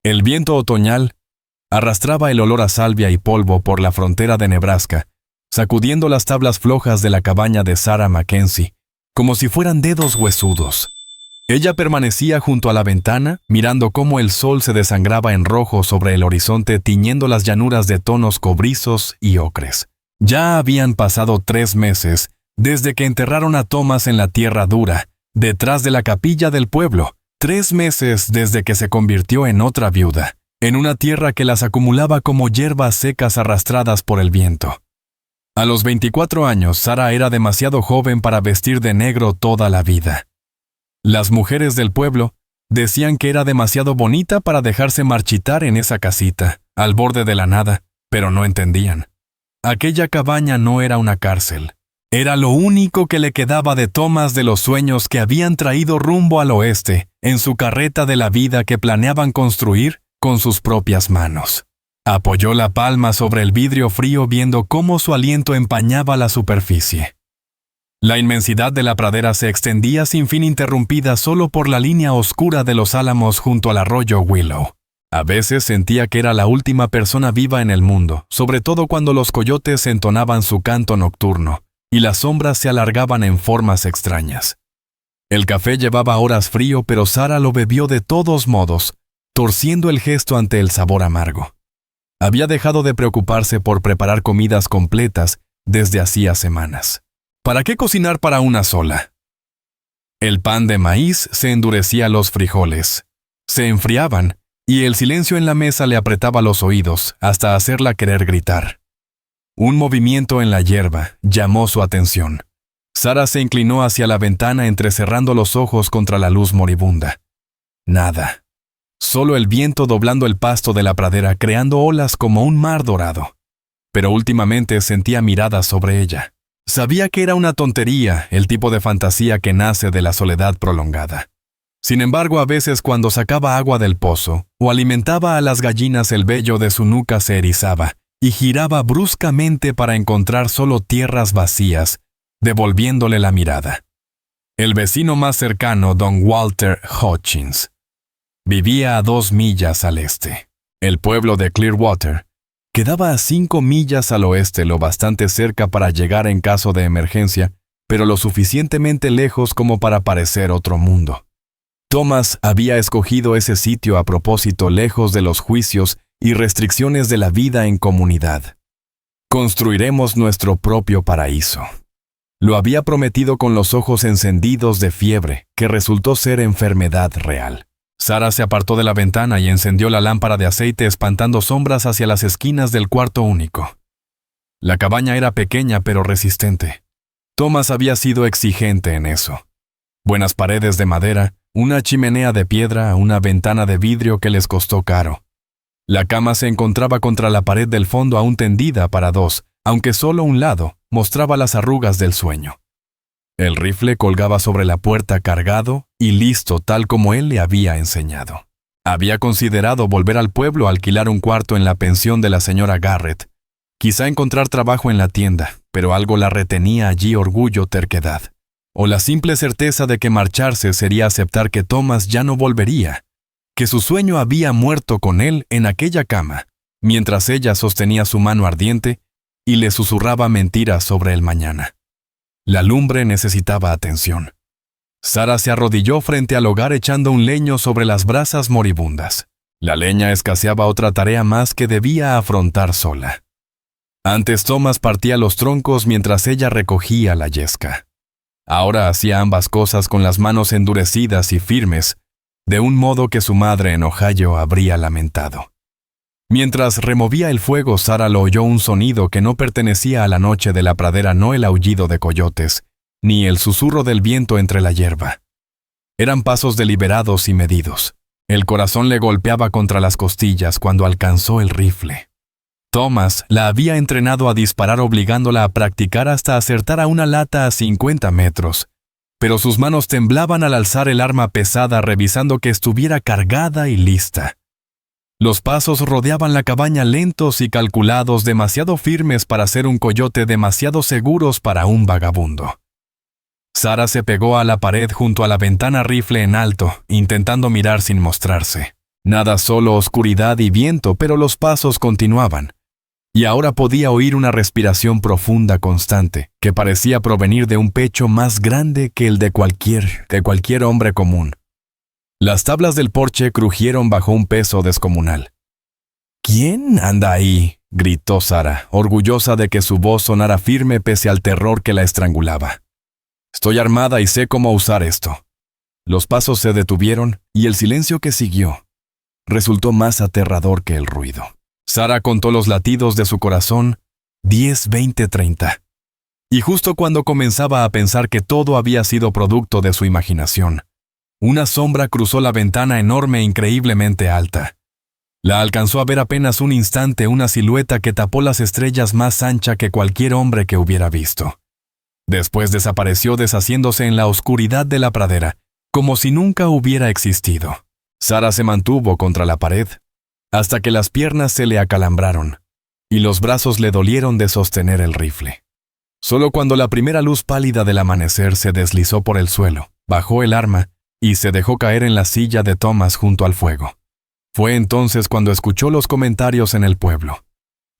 El viento otoñal arrastraba el olor a salvia y polvo por la frontera de Nebraska, sacudiendo las tablas flojas de la cabaña de Sarah Mackenzie, como si fueran dedos huesudos. Ella permanecía junto a la ventana, mirando cómo el sol se desangraba en rojo sobre el horizonte, tiñendo las llanuras de tonos cobrizos y ocres. Ya habían pasado 3 meses desde que enterraron a Thomas en la tierra dura, detrás de la capilla del pueblo. 3 meses desde que se convirtió en otra viuda, en una tierra que las acumulaba como hierbas secas arrastradas por el viento. A los 24 años, Sarah era demasiado joven para vestir de negro toda la vida. Las mujeres del pueblo decían que era demasiado bonita para dejarse marchitar en esa casita, al borde de la nada, pero no entendían. Aquella cabaña no era una cárcel. Era lo único que le quedaba de Thomas de los sueños que habían traído rumbo al oeste, en su carreta de la vida que planeaban construir con sus propias manos. Apoyó la palma sobre el vidrio frío viendo cómo su aliento empañaba la superficie. La inmensidad de la pradera se extendía sin fin interrumpida solo por la línea oscura de los álamos junto al arroyo Willow. A veces sentía que era la última persona viva en el mundo, sobre todo cuando los coyotes entonaban su canto nocturno y las sombras se alargaban en formas extrañas. El café llevaba horas frío, pero Sarah lo bebió de todos modos, torciendo el gesto ante el sabor amargo. Había dejado de preocuparse por preparar comidas completas desde hacía semanas. ¿Para qué cocinar para una sola? El pan de maíz se endurecía, los frijoles se enfriaban y el silencio en la mesa le apretaba los oídos hasta hacerla querer gritar. Un movimiento en la hierba llamó su atención. Sarah se inclinó hacia la ventana entrecerrando los ojos contra la luz moribunda. Nada. Solo el viento doblando el pasto de la pradera creando olas como un mar dorado. Pero últimamente sentía miradas sobre ella. Sabía que era una tontería, el tipo de fantasía que nace de la soledad prolongada. Sin embargo, a veces cuando sacaba agua del pozo o alimentaba a las gallinas, el vello de su nuca se erizaba y giraba bruscamente para encontrar solo tierras vacías, devolviéndole la mirada. El vecino más cercano, don Walter Hutchins, vivía a 2 millas al este. El pueblo de Clearwater quedaba a 5 millas al oeste, lo bastante cerca para llegar en caso de emergencia, pero lo suficientemente lejos como para parecer otro mundo. Thomas había escogido ese sitio a propósito, lejos de los juicios y restricciones de la vida en comunidad. Construiremos nuestro propio paraíso. Lo había prometido con los ojos encendidos de fiebre, que resultó ser enfermedad real. Sarah se apartó de la ventana y encendió la lámpara de aceite, espantando sombras hacia las esquinas del cuarto único. La cabaña era pequeña pero resistente. Thomas había sido exigente en eso. Buenas paredes de madera, una chimenea de piedra, una ventana de vidrio que les costó caro. La cama se encontraba contra la pared del fondo, aún tendida para 2, aunque solo un lado mostraba las arrugas del sueño. El rifle colgaba sobre la puerta cargado y listo tal como él le había enseñado. Había considerado volver al pueblo a alquilar un cuarto en la pensión de la señora Garrett. Quizá encontrar trabajo en la tienda, pero algo la retenía allí: orgullo, terquedad. O la simple certeza de que marcharse sería aceptar que Thomas ya no volvería, que su sueño había muerto con él en aquella cama, mientras ella sostenía su mano ardiente y le susurraba mentiras sobre el mañana. La lumbre necesitaba atención. Sarah se arrodilló frente al hogar echando un leño sobre las brasas moribundas. La leña escaseaba, otra tarea más que debía afrontar sola. Antes Thomas partía los troncos mientras ella recogía la yesca. Ahora hacía ambas cosas con las manos endurecidas y firmes, de un modo que su madre en Ohio habría lamentado. Mientras removía el fuego, Sarah lo oyó, un sonido que no pertenecía a la noche de la pradera, no el aullido de coyotes, ni el susurro del viento entre la hierba. Eran pasos deliberados y medidos. El corazón le golpeaba contra las costillas cuando alcanzó el rifle. Thomas la había entrenado a disparar, obligándola a practicar hasta acertar a una lata a 50 metros, pero sus manos temblaban al alzar el arma pesada, revisando que estuviera cargada y lista. Los pasos rodeaban la cabaña lentos y calculados, demasiado firmes para ser un coyote, demasiado seguros para un vagabundo. Sarah se pegó a la pared junto a la ventana, rifle en alto, intentando mirar sin mostrarse. Nada, solo oscuridad y viento, pero los pasos continuaban. Y ahora podía oír una respiración profunda constante, que parecía provenir de un pecho más grande que el de cualquier hombre común. Las tablas del porche crujieron bajo un peso descomunal. «¿Quién anda ahí?», gritó Sara, orgullosa de que su voz sonara firme pese al terror que la estrangulaba. «Estoy armada y sé cómo usar esto». Los pasos se detuvieron y el silencio que siguió resultó más aterrador que el ruido. Sara contó los latidos de su corazón: 10, 20, 30. Y justo cuando comenzaba a pensar que todo había sido producto de su imaginación, una sombra cruzó la ventana enorme e increíblemente alta. La alcanzó a ver apenas un instante, una silueta que tapó las estrellas más ancha que cualquier hombre que hubiera visto. Después desapareció deshaciéndose en la oscuridad de la pradera, como si nunca hubiera existido. Sara se mantuvo contra la pared, hasta que las piernas se le acalambraron, y los brazos le dolieron de sostener el rifle. Solo cuando la primera luz pálida del amanecer se deslizó por el suelo, bajó el arma y se dejó caer en la silla de Thomas junto al fuego. Fue entonces cuando escuchó los comentarios en el pueblo.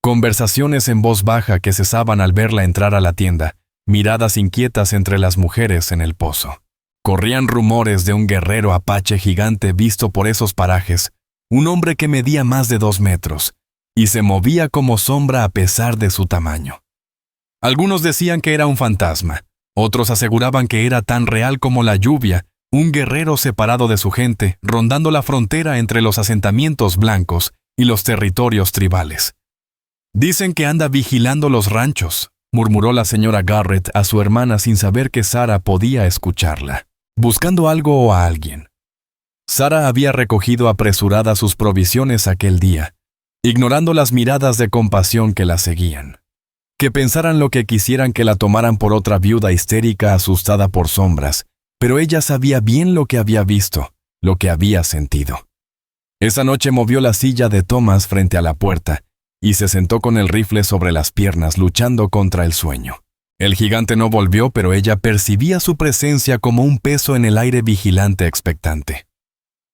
Conversaciones en voz baja que cesaban al verla entrar a la tienda, miradas inquietas entre las mujeres en el pozo. Corrían rumores de un guerrero apache gigante visto por esos parajes, un hombre que medía más de 2 metros, y se movía como sombra a pesar de su tamaño. Algunos decían que era un fantasma, otros aseguraban que era tan real como la lluvia, un guerrero separado de su gente, rondando la frontera entre los asentamientos blancos y los territorios tribales. «Dicen que anda vigilando los ranchos», murmuró la señora Garrett a su hermana sin saber que Sara podía escucharla, buscando algo o a alguien. Sara había recogido apresurada sus provisiones aquel día, ignorando las miradas de compasión que la seguían. Que pensaran lo que quisieran, que la tomaran por otra viuda histérica asustada por sombras, pero ella sabía bien lo que había visto, lo que había sentido. Esa noche movió la silla de Thomas frente a la puerta y se sentó con el rifle sobre las piernas luchando contra el sueño. El gigante no volvió, pero ella percibía su presencia como un peso en el aire vigilante expectante.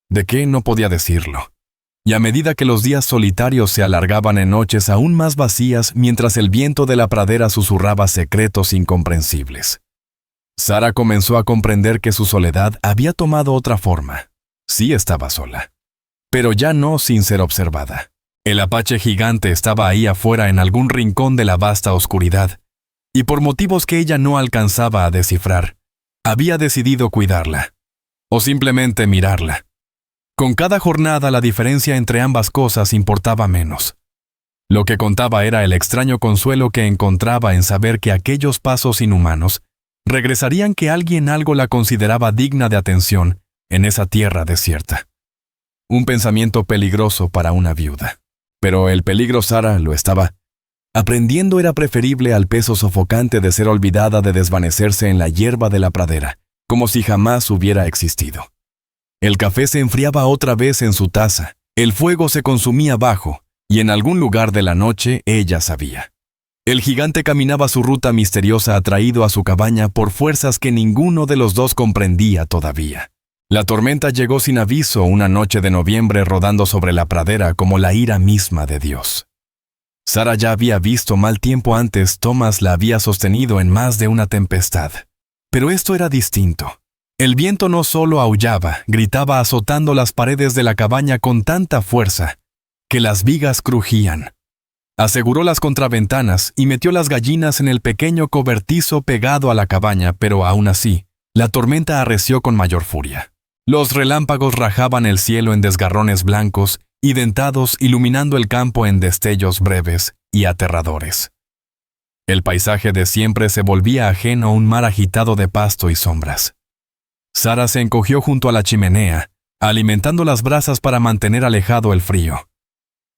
¿De qué? No podía decirlo. Y a medida que los días solitarios se alargaban en noches aún más vacías mientras el viento de la pradera susurraba secretos incomprensibles, Sara comenzó a comprender que su soledad había tomado otra forma. Sí estaba sola, pero ya no sin ser observada. El apache gigante estaba ahí afuera en algún rincón de la vasta oscuridad, y por motivos que ella no alcanzaba a descifrar, había decidido cuidarla, o simplemente mirarla. Con cada jornada la diferencia entre ambas cosas importaba menos. Lo que contaba era el extraño consuelo que encontraba en saber que aquellos pasos inhumanos regresarían, que alguien algo la consideraba digna de atención en esa tierra desierta. Un pensamiento peligroso para una viuda. Pero el peligro Sara lo estaba aprendiendo era preferible al peso sofocante de ser olvidada, de desvanecerse en la hierba de la pradera, como si jamás hubiera existido. El café se enfriaba otra vez en su taza, el fuego se consumía abajo, y en algún lugar de la noche ella sabía. El gigante caminaba su ruta misteriosa atraído a su cabaña por fuerzas que ninguno de los dos comprendía todavía. La tormenta llegó sin aviso una noche de noviembre, rodando sobre la pradera como la ira misma de Dios. Sara ya había visto mal tiempo antes, Thomas la había sostenido en más de una tempestad. Pero esto era distinto. El viento no solo aullaba, gritaba azotando las paredes de la cabaña con tanta fuerza que las vigas crujían. Aseguró las contraventanas y metió las gallinas en el pequeño cobertizo pegado a la cabaña, pero aún así, la tormenta arreció con mayor furia. Los relámpagos rajaban el cielo en desgarrones blancos y dentados, iluminando el campo en destellos breves y aterradores. El paisaje de siempre se volvía ajeno a un mar agitado de pasto y sombras. Sara se encogió junto a la chimenea, alimentando las brasas para mantener alejado el frío.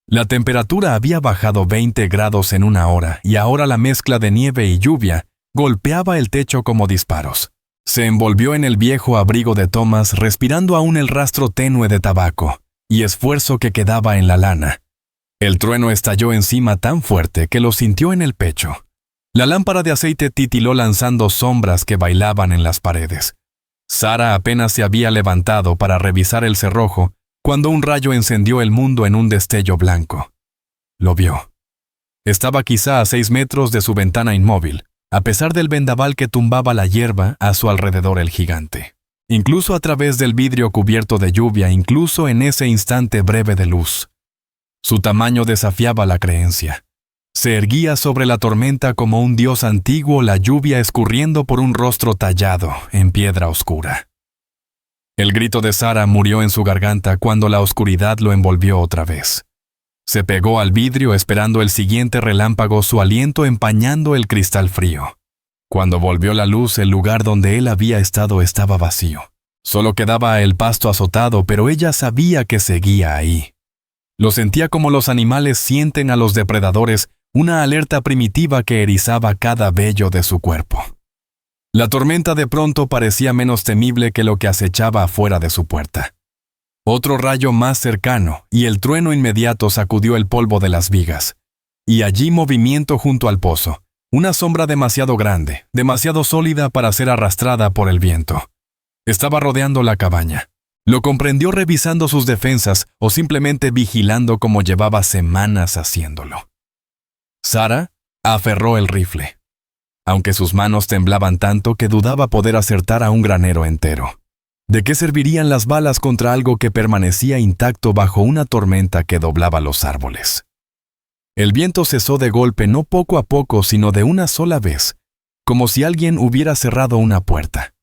La temperatura había bajado 20 grados en una hora y ahora la mezcla de nieve y lluvia golpeaba el techo como disparos. Se envolvió en el viejo abrigo de Thomas, respirando aún el rastro tenue de tabaco y esfuerzo que quedaba en la lana. El trueno estalló encima tan fuerte que lo sintió en el pecho. La lámpara de aceite titiló lanzando sombras que bailaban en las paredes. Sara apenas se había levantado para revisar el cerrojo cuando un rayo encendió el mundo en un destello blanco. Lo vio. Estaba quizá a 6 metros de su ventana inmóvil, a pesar del vendaval que tumbaba la hierba a su alrededor el gigante. Incluso a través del vidrio cubierto de lluvia, incluso en ese instante breve de luz. Su tamaño desafiaba la creencia. Se erguía sobre la tormenta como un dios antiguo, la lluvia escurriendo por un rostro tallado en piedra oscura. El grito de Sara murió en su garganta cuando la oscuridad lo envolvió otra vez. Se pegó al vidrio esperando el siguiente relámpago, su aliento empañando el cristal frío. Cuando volvió la luz, el lugar donde él había estado estaba vacío. Solo quedaba el pasto azotado, pero ella sabía que seguía ahí. Lo sentía como los animales sienten a los depredadores, una alerta primitiva que erizaba cada vello de su cuerpo. La tormenta de pronto parecía menos temible que lo que acechaba afuera de su puerta. Otro rayo más cercano, y el trueno inmediato sacudió el polvo de las vigas. Y allí movimiento junto al pozo, una sombra demasiado grande, demasiado sólida para ser arrastrada por el viento. Estaba rodeando la cabaña. Lo comprendió revisando sus defensas o simplemente vigilando como llevaba semanas haciéndolo. Sara aferró el rifle, aunque sus manos temblaban tanto que dudaba poder acertar a un granero entero. ¿De qué servirían las balas contra algo que permanecía intacto bajo una tormenta que doblaba los árboles? El viento cesó de golpe, no poco a poco, sino de una sola vez, como si alguien hubiera cerrado una puerta.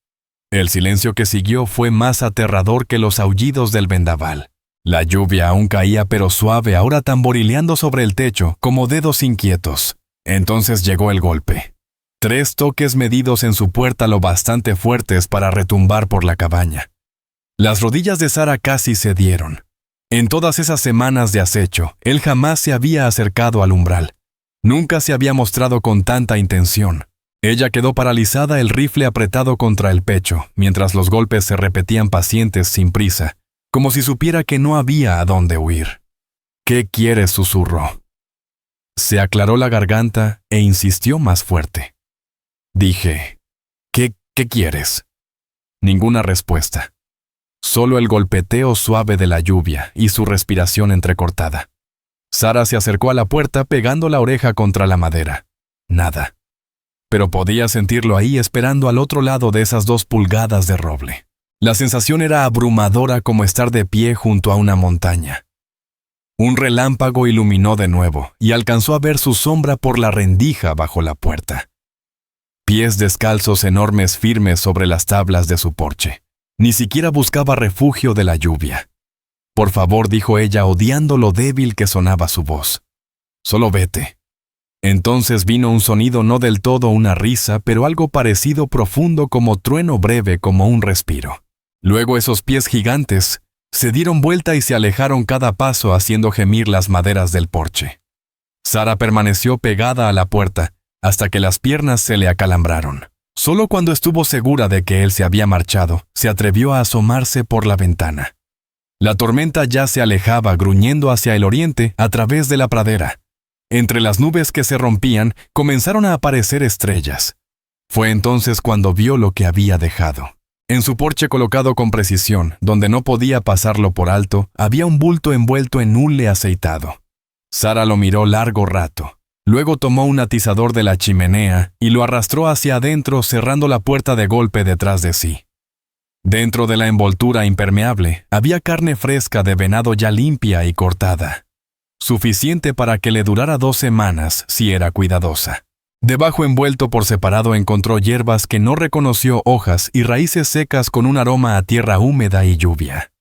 El silencio que siguió fue más aterrador que los aullidos del vendaval. La lluvia aún caía pero suave, ahora tamborileando sobre el techo, como dedos inquietos. Entonces llegó el golpe. 3 toques medidos en su puerta lo bastante fuertes para retumbar por la cabaña. Las rodillas de Sara casi cedieron. En todas esas semanas de acecho, él jamás se había acercado al umbral. Nunca se había mostrado con tanta intención. Ella quedó paralizada, el rifle apretado contra el pecho, mientras los golpes se repetían pacientes sin prisa, como si supiera que no había a dónde huir. ¿Qué quieres?, susurró. Se aclaró la garganta e insistió más fuerte. Dije, ¿qué quieres? Ninguna respuesta. Solo el golpeteo suave de la lluvia y su respiración entrecortada. Sara se acercó a la puerta pegando la oreja contra la madera. Nada. Pero podía sentirlo ahí esperando al otro lado de esas 2 pulgadas de roble. La sensación era abrumadora, como estar de pie junto a una montaña. Un relámpago iluminó de nuevo y alcanzó a ver su sombra por la rendija bajo la puerta. Pies descalzos enormes firmes sobre las tablas de su porche. Ni siquiera buscaba refugio de la lluvia. Por favor, dijo ella, odiando lo débil que sonaba su voz. Solo vete. Entonces vino un sonido, no del todo una risa, pero algo parecido, profundo, como trueno breve, como un respiro. Luego esos pies gigantes se dieron vuelta y se alejaron cada paso, haciendo gemir las maderas del porche. Sara permaneció pegada a la puerta hasta que las piernas se le acalambraron. Solo cuando estuvo segura de que él se había marchado, se atrevió a asomarse por la ventana. La tormenta ya se alejaba, gruñendo hacia el oriente a través de la pradera. Entre las nubes que se rompían, comenzaron a aparecer estrellas. Fue entonces cuando vio lo que había dejado. En su porche, colocado con precisión, donde no podía pasarlo por alto, había un bulto envuelto en hule aceitado. Sara lo miró largo rato. Luego tomó un atizador de la chimenea y lo arrastró hacia adentro, cerrando la puerta de golpe detrás de sí. Dentro de la envoltura impermeable había carne fresca de venado ya limpia y cortada. Suficiente para que le durara 2 semanas si era cuidadosa. Debajo, envuelto por separado, encontró hierbas que no reconoció, hojas y raíces secas con un aroma a tierra húmeda y lluvia.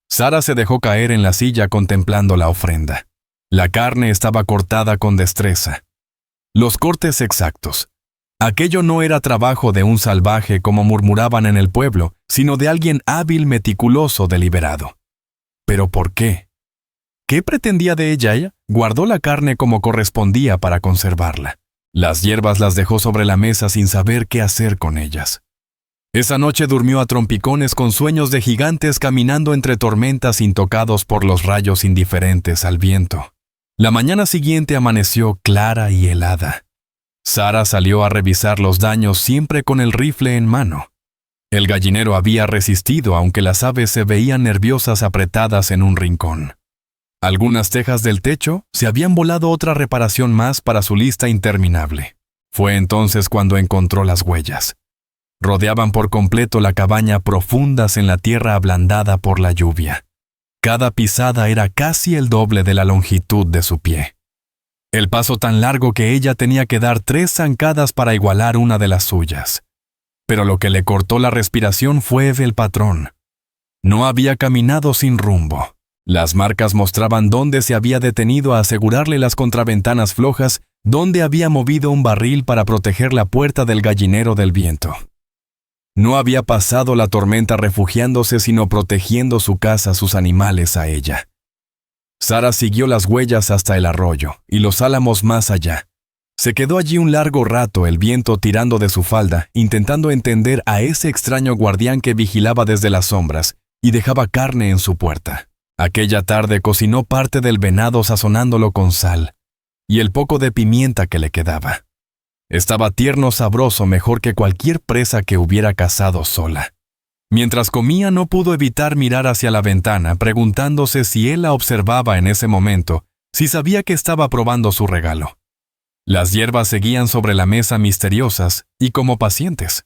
Sara se dejó caer en la silla contemplando la ofrenda. La carne estaba cortada con destreza. Los cortes exactos. Aquello no era trabajo de un salvaje como murmuraban en el pueblo, sino de alguien hábil, meticuloso, deliberado. ¿Pero por qué? ¿Qué pretendía de ella? Guardó la carne como correspondía para conservarla. Las hierbas las dejó sobre la mesa sin saber qué hacer con ellas. Esa noche durmió a trompicones con sueños de gigantes caminando entre tormentas, intocados por los rayos indiferentes al viento. La mañana siguiente amaneció clara y helada. Sara salió a revisar los daños, siempre con el rifle en mano. El gallinero había resistido, aunque las aves se veían nerviosas apretadas en un rincón. Algunas tejas del techo se habían volado otra reparación más para su lista interminable. Fue entonces cuando encontró las huellas. Rodeaban por completo la cabaña profundas en la tierra ablandada por la lluvia. Cada pisada era casi el doble de la longitud de su pie. El paso tan largo que ella tenía que dar 3 zancadas para igualar una de las suyas. Pero lo que le cortó la respiración fue el patrón. No había caminado sin rumbo. Las marcas mostraban dónde se había detenido a asegurarle las contraventanas flojas, dónde había movido un barril para proteger la puerta del gallinero del viento. No había pasado la tormenta refugiándose, sino protegiendo su casa, sus animales a ella. Sara siguió las huellas hasta el arroyo y los álamos más allá. Se quedó allí un largo rato, el viento tirando de su falda, intentando entender a ese extraño guardián que vigilaba desde las sombras y dejaba carne en su puerta. Aquella tarde cocinó parte del venado sazonándolo con sal y el poco de pimienta que le quedaba. Estaba tierno, sabroso, mejor que cualquier presa que hubiera cazado sola. Mientras comía no pudo evitar mirar hacia la ventana, preguntándose si él la observaba en ese momento, si sabía que estaba probando su regalo. Las hierbas seguían sobre la mesa misteriosas y como pacientes.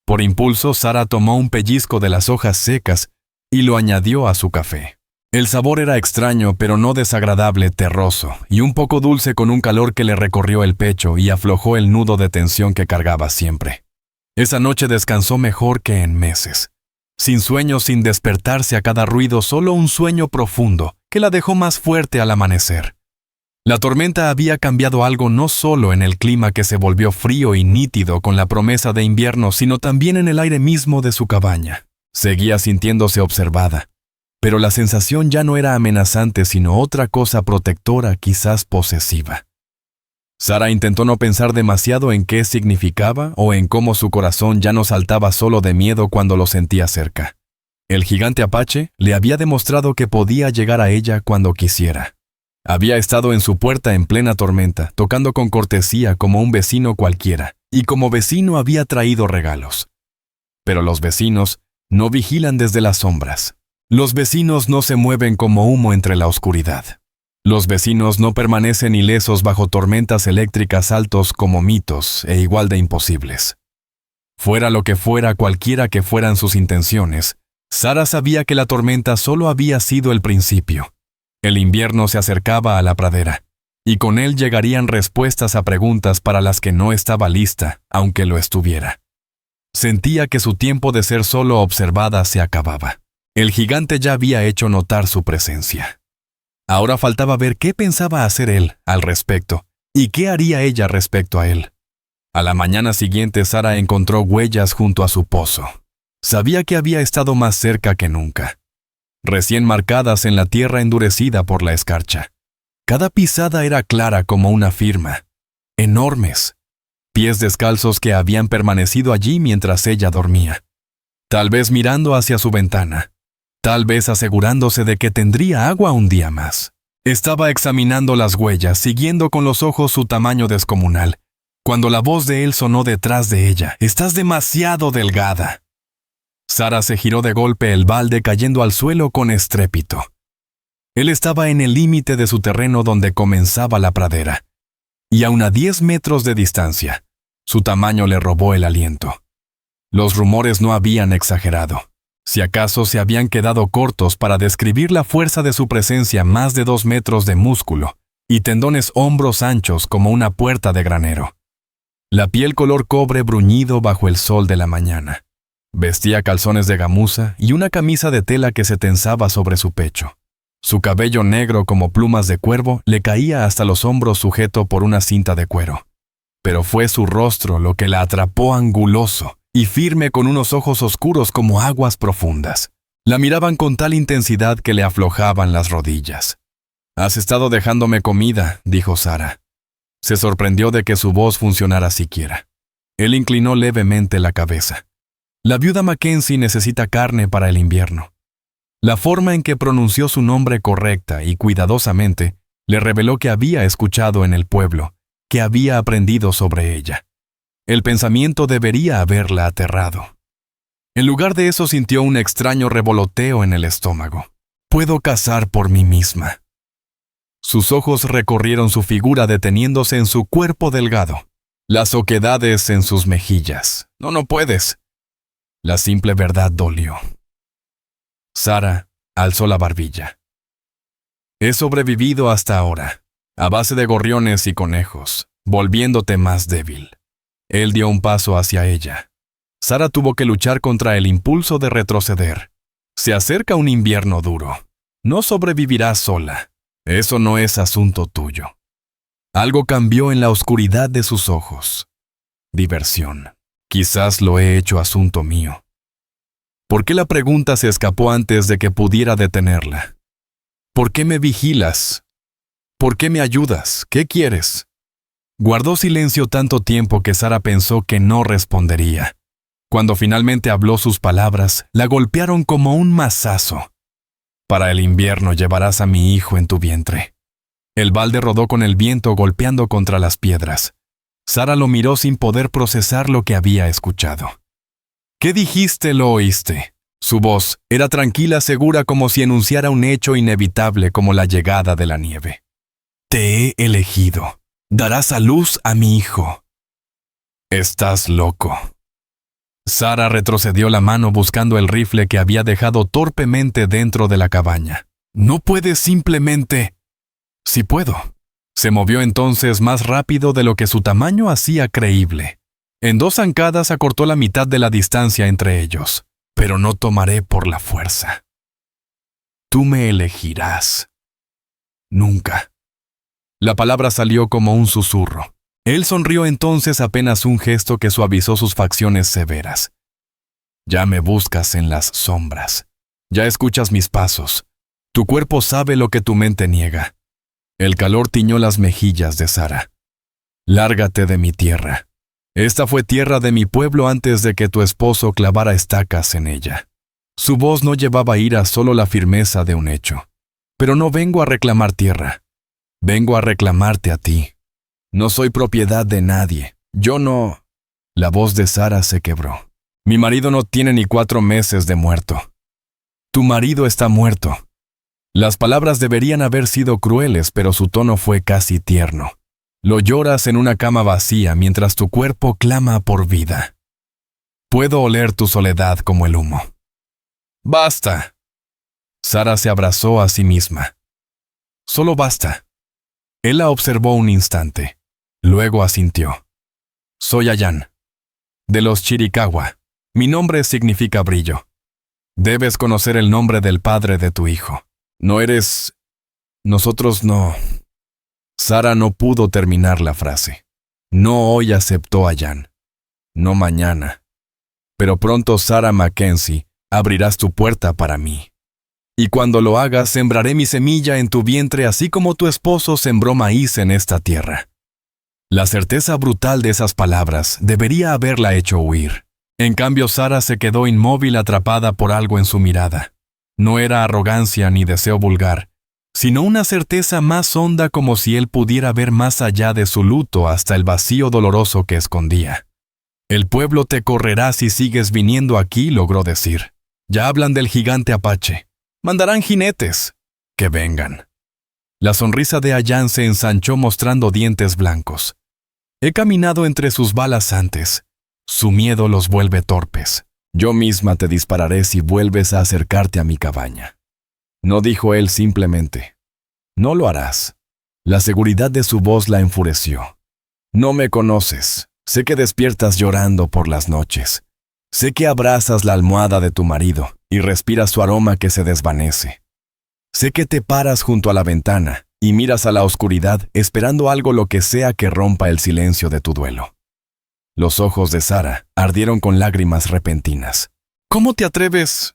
Por impulso, Sara tomó un pellizco de las hojas secas y lo añadió a su café. El sabor era extraño, pero no desagradable, terroso, y un poco dulce con un calor que le recorrió el pecho y aflojó el nudo de tensión que cargaba siempre. Esa noche descansó mejor que en meses. Sin sueño, sin despertarse a cada ruido, solo un sueño profundo que la dejó más fuerte al amanecer. La tormenta había cambiado algo no solo en el clima que se volvió frío y nítido con la promesa de invierno, sino también en el aire mismo de su cabaña. Seguía sintiéndose observada. Pero la sensación ya no era amenazante, sino otra cosa protectora, quizás posesiva. Sara intentó no pensar demasiado en qué significaba o en cómo su corazón ya no saltaba solo de miedo cuando lo sentía cerca. El gigante apache le había demostrado que podía llegar a ella cuando quisiera. Había estado en su puerta en plena tormenta, tocando con cortesía como un vecino cualquiera, y como vecino había traído regalos. Pero los vecinos no vigilan desde las sombras. Los vecinos no se mueven como humo entre la oscuridad. Los vecinos no permanecen ilesos bajo tormentas eléctricas altos como mitos e igual de imposibles. Fuera lo que fuera, cualquiera que fueran sus intenciones, Sara sabía que la tormenta solo había sido el principio. El invierno se acercaba a la pradera, y con él llegarían respuestas a preguntas para las que no estaba lista, aunque lo estuviera. Sentía que su tiempo de ser solo observada se acababa. El gigante ya había hecho notar su presencia. Ahora faltaba ver qué pensaba hacer él al respecto y qué haría ella respecto a él. A la mañana siguiente, Sara encontró huellas junto a su pozo. Sabía que había estado más cerca que nunca, recién marcadas en la tierra endurecida por la escarcha. Cada pisada era clara como una firma. Enormes. Pies descalzos que habían permanecido allí mientras ella dormía. Tal vez mirando hacia su ventana. Tal vez asegurándose de que tendría agua un día más. Estaba examinando las huellas, siguiendo con los ojos su tamaño descomunal, cuando la voz de él sonó detrás de ella. «Estás demasiado delgada». Sara se giró de golpe, el balde cayendo al suelo con estrépito. Él estaba en el límite de su terreno donde comenzaba la pradera, y aún a 10 metros de distancia, su tamaño le robó el aliento. Los rumores no habían exagerado. Si acaso se habían quedado cortos para describir la fuerza de su presencia, más de 2 metros de músculo y tendones hombros anchos como una puerta de granero. La piel color cobre bruñido bajo el sol de la mañana. Vestía calzones de gamuza y una camisa de tela que se tensaba sobre su pecho. Su cabello negro como plumas de cuervo le caía hasta los hombros sujeto por una cinta de cuero. Pero fue su rostro lo que la atrapó anguloso y firme, con unos ojos oscuros como aguas profundas. La miraban con tal intensidad que le aflojaban las rodillas. «Has estado dejándome comida», dijo Sara. Se sorprendió de que su voz funcionara siquiera. Él inclinó levemente la cabeza. «La viuda Mackenzie necesita carne para el invierno». La forma en que pronunció su nombre correcta y cuidadosamente le reveló que había escuchado en el pueblo, que había aprendido sobre ella. El pensamiento debería haberla aterrado. En lugar de eso sintió un extraño revoloteo en el estómago. Puedo cazar por mí misma. Sus ojos recorrieron su figura deteniéndose en su cuerpo delgado, las oquedades en sus mejillas. No puedes. La simple verdad dolió. Sara alzó la barbilla. He sobrevivido hasta ahora, a base de gorriones y conejos, volviéndote más débil. Él dio un paso hacia ella. Sara tuvo que luchar contra el impulso de retroceder. Se acerca un invierno duro. No sobrevivirás sola. Eso no es asunto tuyo. Algo cambió en la oscuridad de sus ojos. Diversión. Quizás lo he hecho asunto mío. ¿Por qué la pregunta se escapó antes de que pudiera detenerla? ¿Por qué me vigilas? ¿Por qué me ayudas? ¿Qué quieres? Guardó silencio tanto tiempo que Sara pensó que no respondería. Cuando finalmente habló, sus palabras la golpearon como un mazazo. Para el invierno llevarás a mi hijo en tu vientre. El balde rodó con el viento golpeando contra las piedras. Sara lo miró sin poder procesar lo que había escuchado. ¿Qué dijiste? Lo oíste. Su voz era tranquila, segura, como si enunciara un hecho inevitable como la llegada de la nieve. Te he elegido. Darás a luz a mi hijo. Estás loco. Sara retrocedió la mano buscando el rifle que había dejado torpemente dentro de la cabaña. No puedes simplemente... Sí puedo. Se movió entonces más rápido de lo que su tamaño hacía creíble. En 2 zancadas acortó la mitad de la distancia entre ellos. Pero no tomaré por la fuerza. Tú me elegirás. Nunca. La palabra salió como un susurro. Él sonrió entonces, apenas un gesto que suavizó sus facciones severas. Ya me buscas en las sombras. Ya escuchas mis pasos. Tu cuerpo sabe lo que tu mente niega. El calor tiñó las mejillas de Sara. Lárgate de mi tierra. Esta fue tierra de mi pueblo antes de que tu esposo clavara estacas en ella. Su voz no llevaba ira, solo la firmeza de un hecho. Pero no vengo a reclamar tierra. Vengo a reclamarte a ti. No soy propiedad de nadie. Yo no... La voz de Sara se quebró. Mi marido no tiene ni 4 meses de muerto. Tu marido está muerto. Las palabras deberían haber sido crueles, pero su tono fue casi tierno. Lo lloras en una cama vacía mientras tu cuerpo clama por vida. Puedo oler tu soledad como el humo. ¡Basta! Sara se abrazó a sí misma. Solo basta. Él la observó un instante. Luego asintió. Soy Allan, de los Chiricahua. Mi nombre significa brillo. Debes conocer el nombre del padre de tu hijo. No eres... Nosotros no... Sara no pudo terminar la frase. No hoy, aceptó Allan. No mañana. Pero pronto, Sara Mackenzie, abrirás tu puerta para mí. Y cuando lo hagas, sembraré mi semilla en tu vientre, así como tu esposo sembró maíz en esta tierra. La certeza brutal de esas palabras debería haberla hecho huir. En cambio, Sara se quedó inmóvil, atrapada por algo en su mirada. No era arrogancia ni deseo vulgar, sino una certeza más honda, como si él pudiera ver más allá de su luto hasta el vacío doloroso que escondía. El pueblo te correrá si sigues viniendo aquí, logró decir. Ya hablan del gigante Apache. Mandarán jinetes. Que vengan. La sonrisa de Allan se ensanchó mostrando dientes blancos. He caminado entre sus balas antes. Su miedo los vuelve torpes. Yo misma te dispararé si vuelves a acercarte a mi cabaña. No dijo él simplemente. No lo harás. La seguridad de su voz la enfureció. No me conoces. Sé que despiertas llorando por las noches. Sé que abrazas la almohada de tu marido y respiras su aroma que se desvanece. Sé que te paras junto a la ventana y miras a la oscuridad esperando algo, lo que sea que rompa el silencio de tu duelo. Los ojos de Sara ardieron con lágrimas repentinas. ¿Cómo te atreves?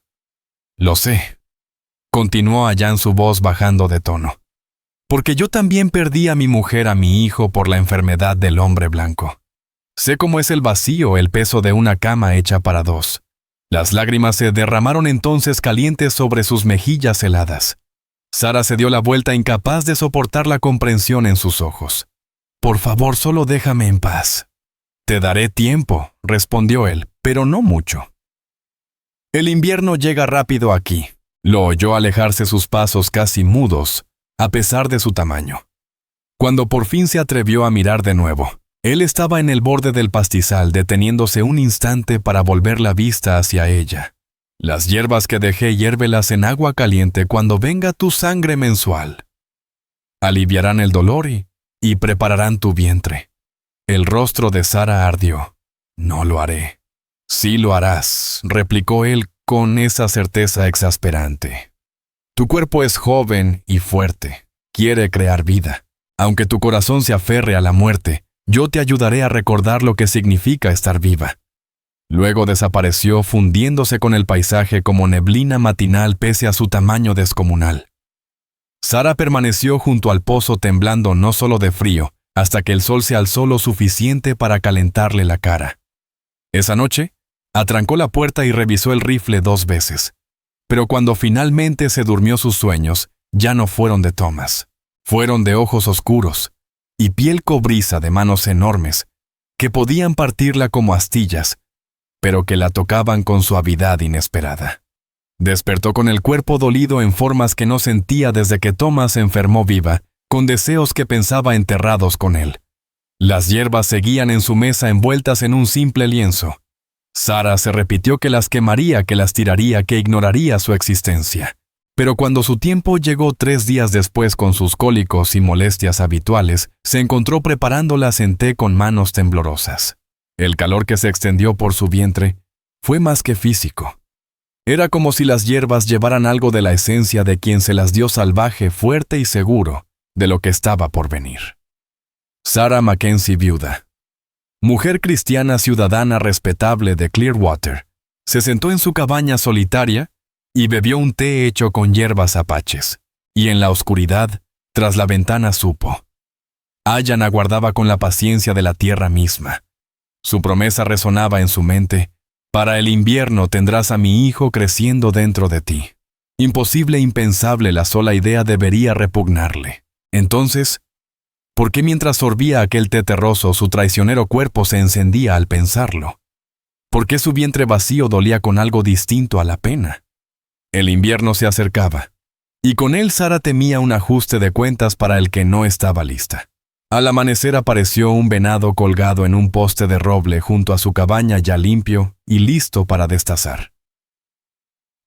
Lo sé. Continuó Allan, su voz bajando de tono. Porque yo también perdí a mi mujer, a mi hijo, por la enfermedad del hombre blanco. Sé cómo es el vacío, el peso de una cama hecha para 2. Las lágrimas se derramaron entonces calientes sobre sus mejillas heladas. Sara se dio la vuelta, incapaz de soportar la comprensión en sus ojos. Por favor, solo déjame en paz. Te daré tiempo, respondió él, pero no mucho. El invierno llega rápido aquí. Lo oyó alejarse sus pasos casi mudos, a pesar de su tamaño. Cuando por fin se atrevió a mirar de nuevo, él estaba en el borde del pastizal, deteniéndose un instante para volver la vista hacia ella. Las hierbas que dejé, hiérvelas en agua caliente cuando venga tu sangre mensual. Aliviarán el dolor y prepararán tu vientre. El rostro de Sara ardió. No lo haré. Sí lo harás, replicó él con esa certeza exasperante. Tu cuerpo es joven y fuerte. Quiere crear vida. Aunque tu corazón se aferre a la muerte, yo te ayudaré a recordar lo que significa estar viva. Luego desapareció, fundiéndose con el paisaje como neblina matinal pese a su tamaño descomunal. Sara permaneció junto al pozo temblando no solo de frío, hasta que el sol se alzó lo suficiente para calentarle la cara. Esa noche, atrancó la puerta y revisó el rifle 2 veces. Pero cuando finalmente se durmió, sus sueños ya no fueron de Thomas. Fueron de ojos oscuros y piel cobriza de manos enormes que podían partirla como astillas, pero que la tocaban con suavidad inesperada. Despertó con el cuerpo dolido en formas que no sentía desde que Thomas enfermó viva, con deseos que pensaba enterrados con él. Las hierbas seguían en su mesa envueltas en un simple lienzo. Sara se repitió que las quemaría, que las tiraría, que ignoraría su existencia. Pero cuando su tiempo llegó 3 días después con sus cólicos y molestias habituales, se encontró preparándolas en té con manos temblorosas. El calor que se extendió por su vientre fue más que físico. Era como si las hierbas llevaran algo de la esencia de quien se las dio salvaje, fuerte y seguro de lo que estaba por venir. Sarah Mackenzie, viuda. Mujer cristiana ciudadana respetable de Clearwater, se sentó en su cabaña solitaria y bebió un té hecho con hierbas apaches. Y en la oscuridad, tras la ventana, supo. Allan aguardaba con la paciencia de la tierra misma. Su promesa resonaba en su mente. Para el invierno tendrás a mi hijo creciendo dentro de ti. Imposible, impensable, la sola idea debería repugnarle. Entonces, ¿por qué mientras sorbía aquel té terroso su traicionero cuerpo se encendía al pensarlo? ¿Por qué su vientre vacío dolía con algo distinto a la pena? El invierno se acercaba, y con él Sara temía un ajuste de cuentas para el que no estaba lista. Al amanecer apareció un venado colgado en un poste de roble junto a su cabaña, ya limpio y listo para destazar.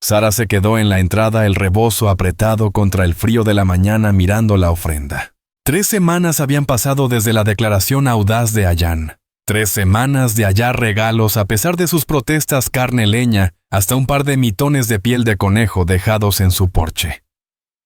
Sara se quedó en la entrada, el rebozo apretado contra el frío de la mañana, mirando la ofrenda. 3 semanas habían pasado desde la declaración audaz de Allan. 3 semanas de hallar regalos a pesar de sus protestas, carne, leña, hasta un par de mitones de piel de conejo dejados en su porche.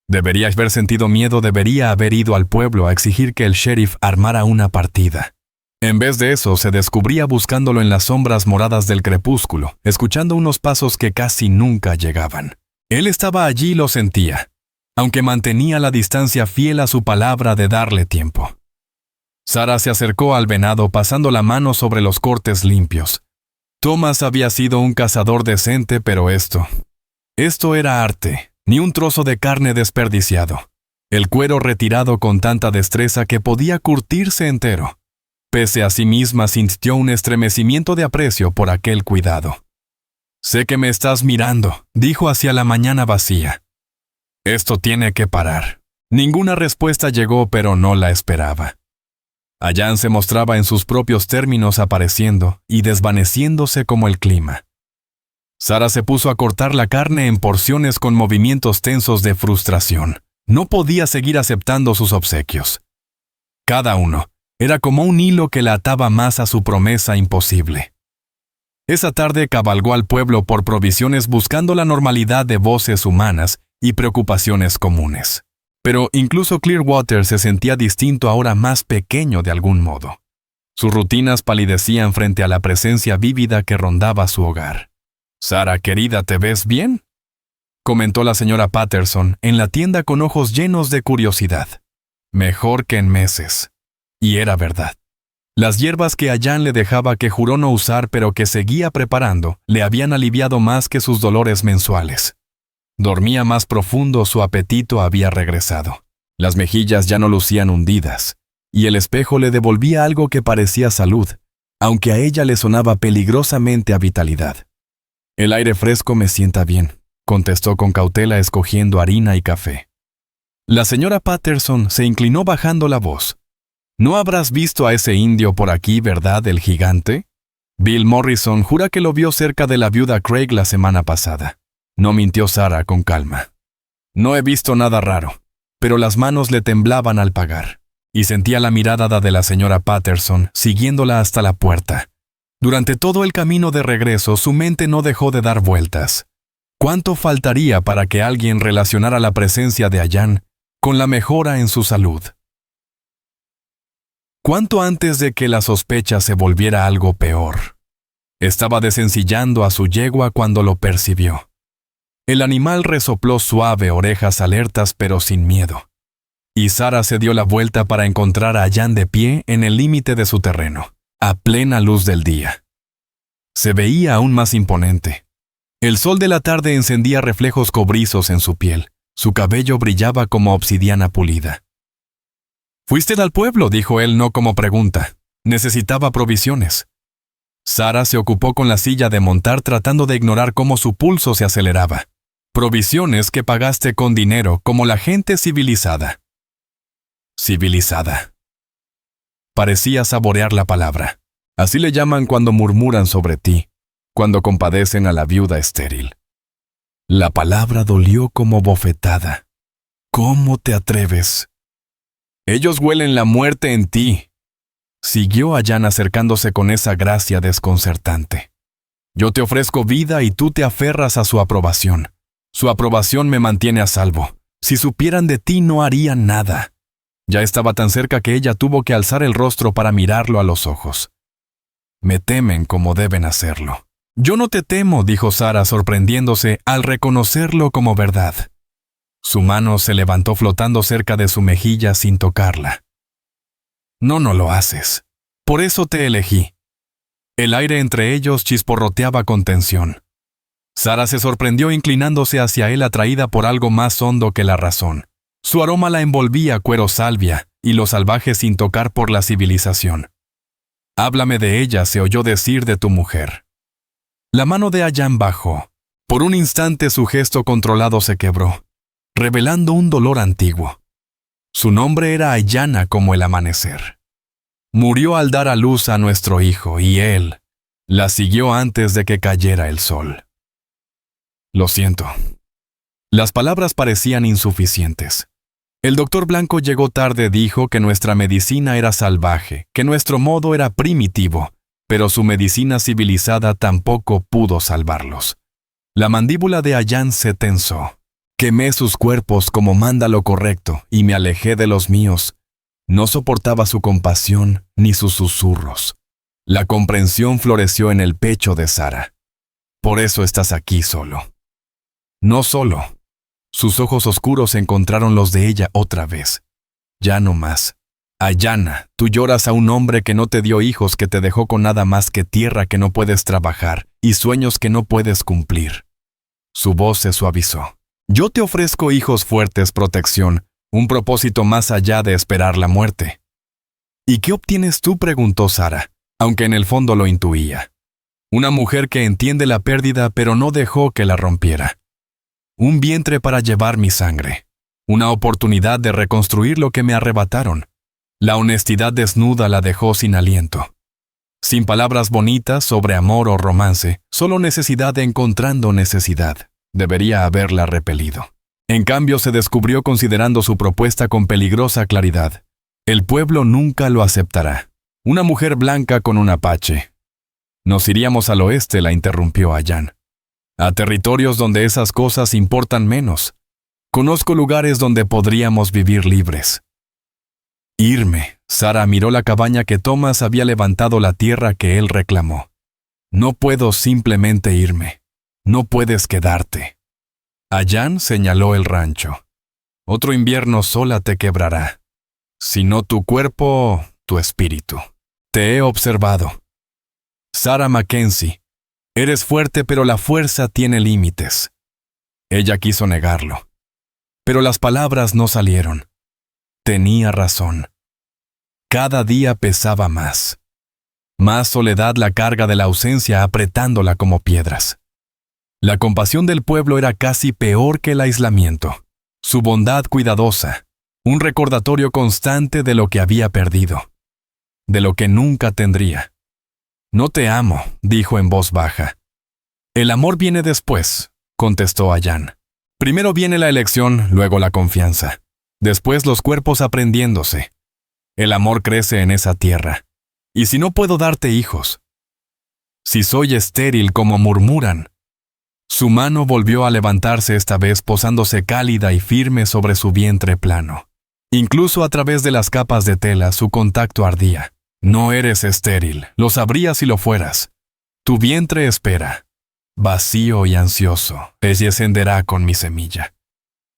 Debería haber sentido miedo, debería haber ido al pueblo a exigir que el sheriff armara una partida. En vez de eso, se descubría buscándolo en las sombras moradas del crepúsculo, escuchando unos pasos que casi nunca llegaban. Él estaba allí y lo sentía, aunque mantenía la distancia fiel a su palabra de darle tiempo. Sara se acercó al venado pasando la mano sobre los cortes limpios. Thomas había sido un cazador decente, pero esto era arte. Ni un trozo de carne desperdiciado. El cuero retirado con tanta destreza que podía curtirse entero. Pese a sí misma, sintió un estremecimiento de aprecio por aquel cuidado. «Sé que me estás mirando», dijo hacia la mañana vacía. «Esto tiene que parar». Ninguna respuesta llegó, pero no la esperaba. Allan se mostraba en sus propios términos, apareciendo y desvaneciéndose como el clima. Sara se puso a cortar la carne en porciones con movimientos tensos de frustración. No podía seguir aceptando sus obsequios. Cada uno era como un hilo que la ataba más a su promesa imposible. Esa tarde cabalgó al pueblo por provisiones buscando la normalidad de voces humanas y preocupaciones comunes. Pero incluso Clearwater se sentía distinto, ahora más pequeño de algún modo. Sus rutinas palidecían frente a la presencia vívida que rondaba su hogar. «Sara, querida, ¿te ves bien?», comentó la señora Patterson en la tienda con ojos llenos de curiosidad. «Mejor que en meses». Y era verdad. Las hierbas que Allan le dejaba, que juró no usar pero que seguía preparando, le habían aliviado más que sus dolores mensuales. Dormía más profundo, su apetito había regresado. Las mejillas ya no lucían hundidas, y el espejo le devolvía algo que parecía salud, aunque a ella le sonaba peligrosamente a vitalidad. El aire fresco me sienta bien, contestó con cautela escogiendo harina y café. La señora Patterson se inclinó bajando la voz. ¿No habrás visto a ese indio por aquí, verdad, el gigante? Bill Morrison jura que lo vio cerca de la viuda Craig la semana pasada. No mintió Sara con calma. No he visto nada raro, pero las manos le temblaban al pagar, y sentía la mirada de la señora Patterson siguiéndola hasta la puerta. Durante todo el camino de regreso, su mente no dejó de dar vueltas. ¿Cuánto faltaría para que alguien relacionara la presencia de Allan con la mejora en su salud? ¿Cuánto antes de que la sospecha se volviera algo peor? Estaba desencillando a su yegua cuando lo percibió. El animal resopló suave, orejas alertas pero sin miedo. Y Sara se dio la vuelta para encontrar a Allan de pie en el límite de su terreno, a plena luz del día. Se veía aún más imponente. El sol de la tarde encendía reflejos cobrizos en su piel. Su cabello brillaba como obsidiana pulida. «¿Fuiste al pueblo?», dijo él no como pregunta. Necesitaba provisiones. Sara se ocupó con la silla de montar tratando de ignorar cómo su pulso se aceleraba. Provisiones que pagaste con dinero como la gente civilizada. Civilizada. Parecía saborear la palabra. Así le llaman cuando murmuran sobre ti, cuando compadecen a la viuda estéril. La palabra dolió como bofetada. ¿Cómo te atreves? Ellos huelen la muerte en ti. Siguió Allan acercándose con esa gracia desconcertante. Yo te ofrezco vida y tú te aferras a su aprobación. Su aprobación me mantiene a salvo. Si supieran de ti no harían nada. Ya estaba tan cerca que ella tuvo que alzar el rostro para mirarlo a los ojos. Me temen como deben hacerlo. Yo no te temo, dijo Sara sorprendiéndose al reconocerlo como verdad. Su mano se levantó flotando cerca de su mejilla sin tocarla. No lo haces. Por eso te elegí. El aire entre ellos chisporroteaba con tensión. Sara se sorprendió inclinándose hacia él atraída por algo más hondo que la razón. Su aroma la envolvía cuero salvia y lo salvaje sin tocar por la civilización. Háblame de ella, se oyó decir de tu mujer. La mano de Allan bajó. Por un instante su gesto controlado se quebró, revelando un dolor antiguo. Su nombre era Ayanna como el amanecer. Murió al dar a luz a nuestro hijo y él la siguió antes de que cayera el sol. Lo siento. Las palabras parecían insuficientes. El doctor Blanco llegó tarde, dijo que nuestra medicina era salvaje, que nuestro modo era primitivo, pero su medicina civilizada tampoco pudo salvarlos. La mandíbula de Allan se tensó. Quemé sus cuerpos como manda lo correcto y me alejé de los míos. No soportaba su compasión ni sus susurros. La comprensión floreció en el pecho de Sara. Por eso estás aquí solo. No solo. Sus ojos oscuros encontraron los de ella otra vez. Ya no más. Ayanna, tú lloras a un hombre que no te dio hijos, que te dejó con nada más que tierra que no puedes trabajar y sueños que no puedes cumplir. Su voz se suavizó. Yo te ofrezco hijos fuertes, protección, un propósito más allá de esperar la muerte. ¿Y qué obtienes tú?, preguntó Sara, aunque en el fondo lo intuía. Una mujer que entiende la pérdida pero no dejó que la rompiera. Un vientre para llevar mi sangre. Una oportunidad de reconstruir lo que me arrebataron. La honestidad desnuda la dejó sin aliento. Sin palabras bonitas sobre amor o romance, solo necesidad encontrando necesidad. Debería haberla repelido. En cambio, se descubrió considerando su propuesta con peligrosa claridad. El pueblo nunca lo aceptará. Una mujer blanca con un apache. Nos iríamos al oeste, la interrumpió Allan. A territorios donde esas cosas importan menos. Conozco lugares donde podríamos vivir libres. Irme. Sara miró la cabaña que Thomas había levantado, la tierra que él reclamó. No puedo simplemente irme. No puedes quedarte. Allan señaló el rancho. Otro invierno sola te quebrará. Si no tu cuerpo, tu espíritu. Te he observado. Sara Mackenzie, eres fuerte, pero la fuerza tiene límites. Ella quiso negarlo. Pero las palabras no salieron. Tenía razón. Cada día pesaba más. Más soledad, la carga de la ausencia apretándola como piedras. La compasión del pueblo era casi peor que el aislamiento. Su bondad cuidadosa, un recordatorio constante de lo que había perdido, de lo que nunca tendría. «No te amo», dijo en voz baja. «El amor viene después», contestó Ayán. «Primero viene la elección, luego la confianza. Después los cuerpos aprendiéndose. El amor crece en esa tierra. ¿Y si no puedo darte hijos? Si soy estéril como murmuran». Su mano volvió a levantarse esta vez posándose cálida y firme sobre su vientre plano. Incluso a través de las capas de tela su contacto ardía. «No eres estéril, lo sabrías si lo fueras. Tu vientre espera, vacío y ansioso, descenderá con mi semilla».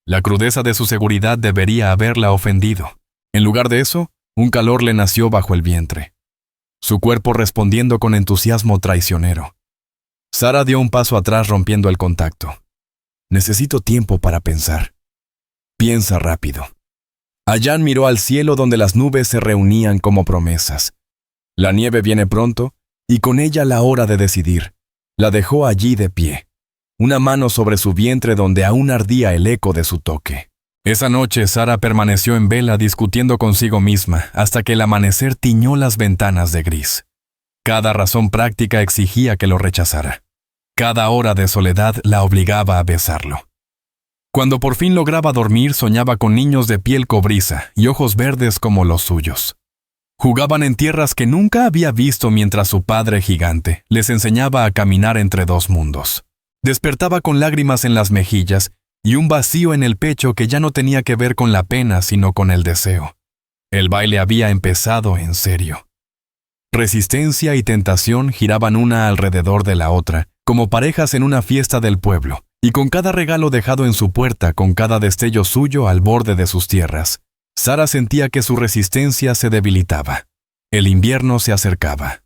La crudeza de su seguridad debería haberla ofendido. En lugar de eso, un calor le nació bajo el vientre, su cuerpo respondiendo con entusiasmo traicionero. Sara dio un paso atrás rompiendo el contacto. «Necesito tiempo para pensar». «Piensa rápido». Ayán miró al cielo donde las nubes se reunían como promesas. La nieve viene pronto, y con ella la hora de decidir. La dejó allí de pie, una mano sobre su vientre donde aún ardía el eco de su toque. Esa noche Sara permaneció en vela discutiendo consigo misma hasta que el amanecer tiñó las ventanas de gris. Cada razón práctica exigía que lo rechazara. Cada hora de soledad la obligaba a besarlo. Cuando por fin lograba dormir, soñaba con niños de piel cobriza y ojos verdes como los suyos. Jugaban en tierras que nunca había visto mientras su padre gigante les enseñaba a caminar entre dos mundos. Despertaba con lágrimas en las mejillas y un vacío en el pecho que ya no tenía que ver con la pena sino con el deseo. El baile había empezado en serio. Resistencia y tentación giraban una alrededor de la otra, como parejas en una fiesta del pueblo, y con cada regalo dejado en su puerta, con cada destello suyo al borde de sus tierras, Sara sentía que su resistencia se debilitaba. El invierno se acercaba,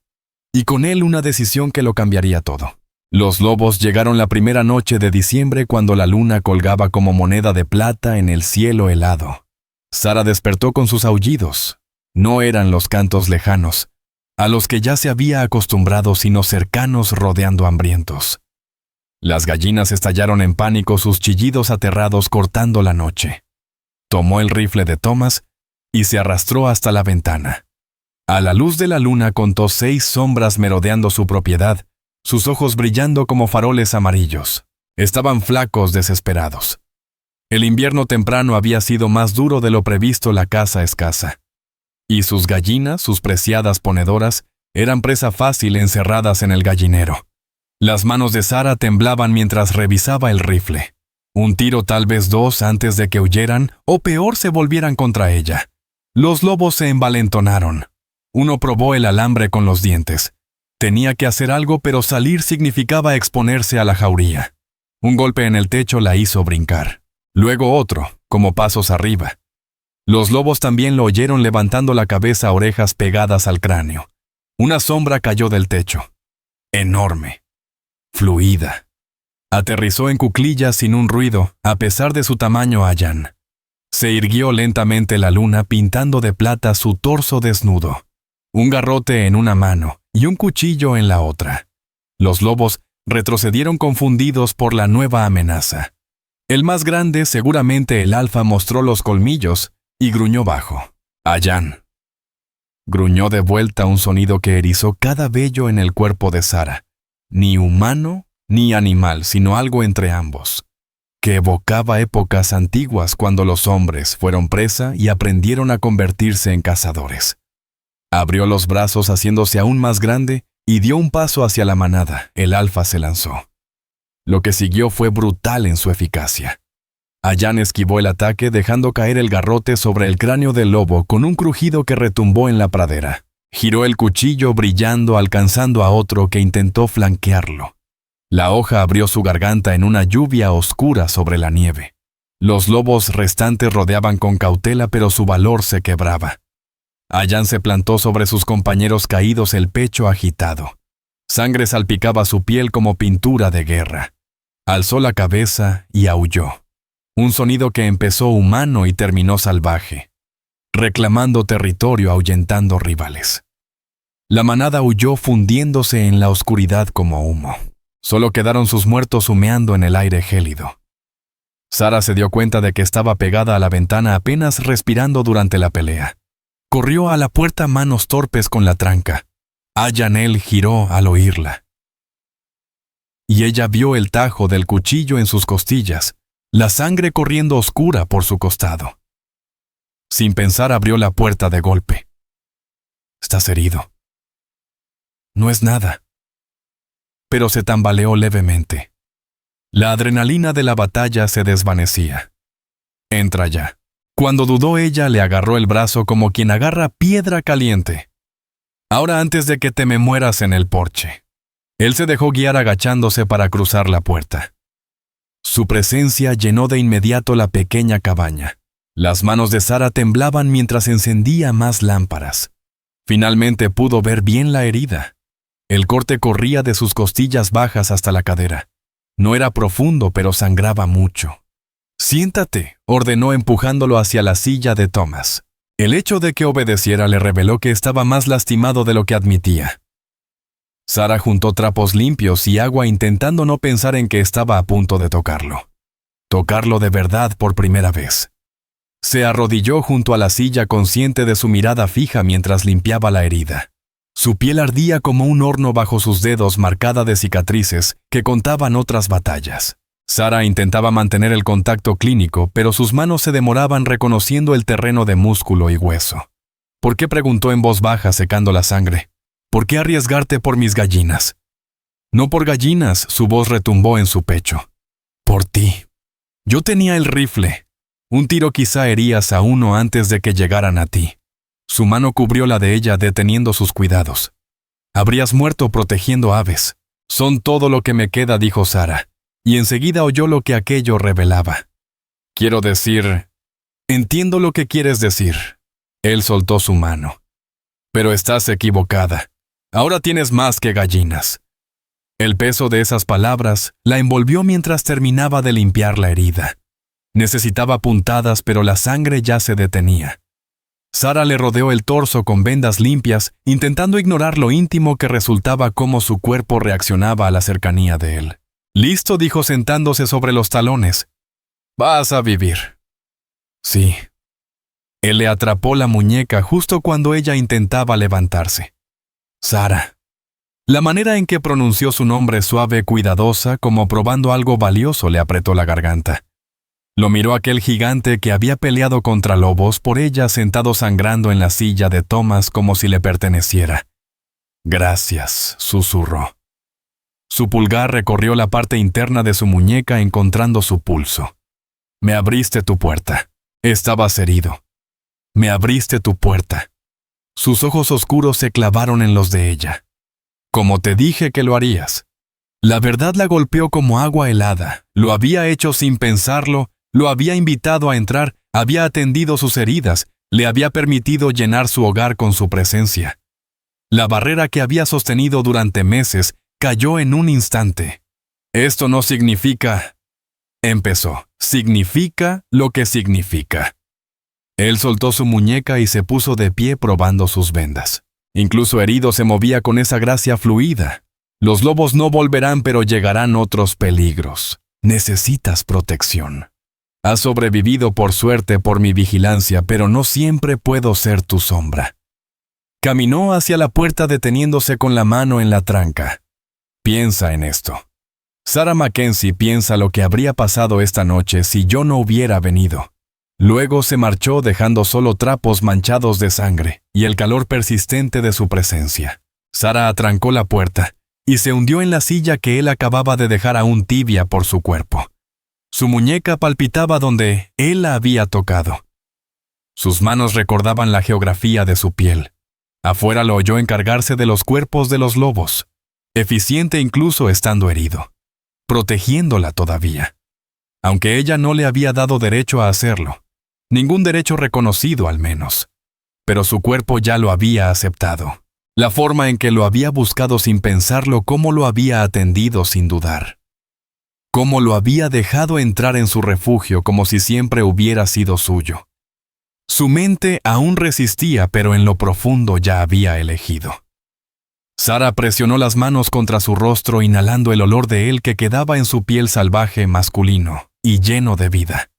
y con él una decisión que lo cambiaría todo. Los lobos llegaron la primera noche de diciembre cuando la luna colgaba como moneda de plata en el cielo helado. Sara despertó con sus aullidos. No eran los cantos lejanos, a los que ya se había acostumbrado, sino cercanos rodeando hambrientos. Las gallinas estallaron en pánico, sus chillidos aterrados cortando la noche. Tomó el rifle de Thomas y se arrastró hasta la ventana. A la luz de la luna contó 6 sombras merodeando su propiedad, sus ojos brillando como faroles amarillos. Estaban flacos, desesperados. El invierno temprano había sido más duro de lo previsto, la caza escasa. Y sus gallinas, sus preciadas ponedoras, eran presa fácil encerradas en el gallinero. Las manos de Sara temblaban mientras revisaba el rifle. Un tiro, tal vez 2, antes de que huyeran, o peor, se volvieran contra ella. Los lobos se envalentonaron. Uno probó el alambre con los dientes. Tenía que hacer algo, pero salir significaba exponerse a la jauría. Un golpe en el techo la hizo brincar. Luego otro, como pasos arriba. Los lobos también lo oyeron levantando la cabeza, orejas pegadas al cráneo. Una sombra cayó del techo. Enorme. Fluida. Aterrizó en cuclillas sin un ruido, a pesar de su tamaño. Ayán. Se irguió lentamente la luna pintando de plata su torso desnudo. Un garrote en una mano y un cuchillo en la otra. Los lobos retrocedieron confundidos por la nueva amenaza. El más grande, seguramente el alfa, mostró los colmillos y gruñó bajo. «Ayán». Gruñó de vuelta, un sonido que erizó cada vello en el cuerpo de Sara. Ni humano ni animal, sino algo entre ambos, que evocaba épocas antiguas cuando los hombres fueron presa y aprendieron a convertirse en cazadores. Abrió los brazos haciéndose aún más grande y dio un paso hacia la manada. El alfa se lanzó. Lo que siguió fue brutal en su eficacia. Ayán esquivó el ataque, dejando caer el garrote sobre el cráneo del lobo con un crujido que retumbó en la pradera. Giró el cuchillo brillando, alcanzando a otro que intentó flanquearlo. La hoja abrió su garganta en una lluvia oscura sobre la nieve. Los lobos restantes rodeaban con cautela, pero su valor se quebraba. Ayán se plantó sobre sus compañeros caídos, el pecho agitado. Sangre salpicaba su piel como pintura de guerra. Alzó la cabeza y aulló. Un sonido que empezó humano y terminó salvaje, reclamando territorio, ahuyentando rivales. La manada huyó fundiéndose en la oscuridad como humo. Solo quedaron sus muertos humeando en el aire gélido. Sara se dio cuenta de que estaba pegada a la ventana apenas respirando durante la pelea. Corrió a la puerta manos torpes con la tranca. Ayanel giró al oírla. Y ella vio el tajo del cuchillo en sus costillas, la sangre corriendo oscura por su costado. Sin pensar abrió la puerta de golpe. «Estás herido». «No es nada». Pero se tambaleó levemente. La adrenalina de la batalla se desvanecía. «Entra ya». Cuando dudó ella le agarró el brazo como quien agarra piedra caliente. «Ahora antes de que te me mueras en el porche». Él se dejó guiar agachándose para cruzar la puerta. Su presencia llenó de inmediato la pequeña cabaña. Las manos de Sara temblaban mientras encendía más lámparas. Finalmente pudo ver bien la herida. El corte corría de sus costillas bajas hasta la cadera. No era profundo, pero sangraba mucho. «Siéntate», ordenó empujándolo hacia la silla de Thomas. El hecho de que obedeciera le reveló que estaba más lastimado de lo que admitía. Sara juntó trapos limpios y agua intentando no pensar en que estaba a punto de tocarlo. Tocarlo de verdad por primera vez. Se arrodilló junto a la silla consciente de su mirada fija mientras limpiaba la herida. Su piel ardía como un horno bajo sus dedos marcada de cicatrices que contaban otras batallas. Sara intentaba mantener el contacto clínico, pero sus manos se demoraban reconociendo el terreno de músculo y hueso. «¿Por qué?», preguntó en voz baja secando la sangre. «¿Por qué arriesgarte por mis gallinas?» «No por gallinas», su voz retumbó en su pecho. «Por ti. Yo tenía el rifle. Un tiro quizá herías a uno antes de que llegaran a ti». Su mano cubrió la de ella deteniendo sus cuidados. «Habrías muerto protegiendo aves». «Son todo lo que me queda», dijo Sara, y enseguida oyó lo que aquello revelaba. «Quiero decir...» «Entiendo lo que quieres decir». Él soltó su mano. «Pero estás equivocada. Ahora tienes más que gallinas». El peso de esas palabras la envolvió mientras terminaba de limpiar la herida. Necesitaba puntadas, pero la sangre ya se detenía. Sara le rodeó el torso con vendas limpias, intentando ignorar lo íntimo que resultaba cómo su cuerpo reaccionaba a la cercanía de él. «Listo», dijo sentándose sobre los talones. «Vas a vivir». «Sí». Él le atrapó la muñeca justo cuando ella intentaba levantarse. «Sara». La manera en que pronunció su nombre suave, cuidadosa, como probando algo valioso, le apretó la garganta. Lo miró aquel gigante que había peleado contra lobos por ella sentado sangrando en la silla de Thomas como si le perteneciera. «Gracias», susurró. Su pulgar recorrió la parte interna de su muñeca encontrando su pulso. «Me abriste tu puerta. Estabas herido. Me abriste tu puerta». Sus ojos oscuros se clavaron en los de ella. «Como te dije que lo harías». La verdad la golpeó como agua helada. Lo había hecho sin pensarlo, lo había invitado a entrar, había atendido sus heridas, le había permitido llenar su hogar con su presencia. La barrera que había sostenido durante meses cayó en un instante. «Esto no significa...» empezó. «Significa lo que significa». Él soltó su muñeca y se puso de pie probando sus vendas. Incluso herido se movía con esa gracia fluida. «Los lobos no volverán, pero llegarán otros peligros. Necesitas protección. Has sobrevivido por suerte por mi vigilancia, pero no siempre puedo ser tu sombra». Caminó hacia la puerta deteniéndose con la mano en la tranca. «Piensa en esto. Sara Mackenzie piensa lo que habría pasado esta noche si yo no hubiera venido». Luego se marchó dejando solo trapos manchados de sangre y el calor persistente de su presencia. Sara atrancó la puerta y se hundió en la silla que él acababa de dejar aún tibia por su cuerpo. Su muñeca palpitaba donde él la había tocado. Sus manos recordaban la geografía de su piel. Afuera lo oyó encargarse de los cuerpos de los lobos, eficiente incluso estando herido, protegiéndola todavía, aunque ella no le había dado derecho a hacerlo. Ningún derecho reconocido al menos. Pero su cuerpo ya lo había aceptado. La forma en que lo había buscado sin pensarlo, cómo lo había atendido sin dudar. Cómo lo había dejado entrar en su refugio como si siempre hubiera sido suyo. Su mente aún resistía, pero en lo profundo ya había elegido. Sara presionó las manos contra su rostro, inhalando el olor de él que quedaba en su piel salvaje, masculino y lleno de vida.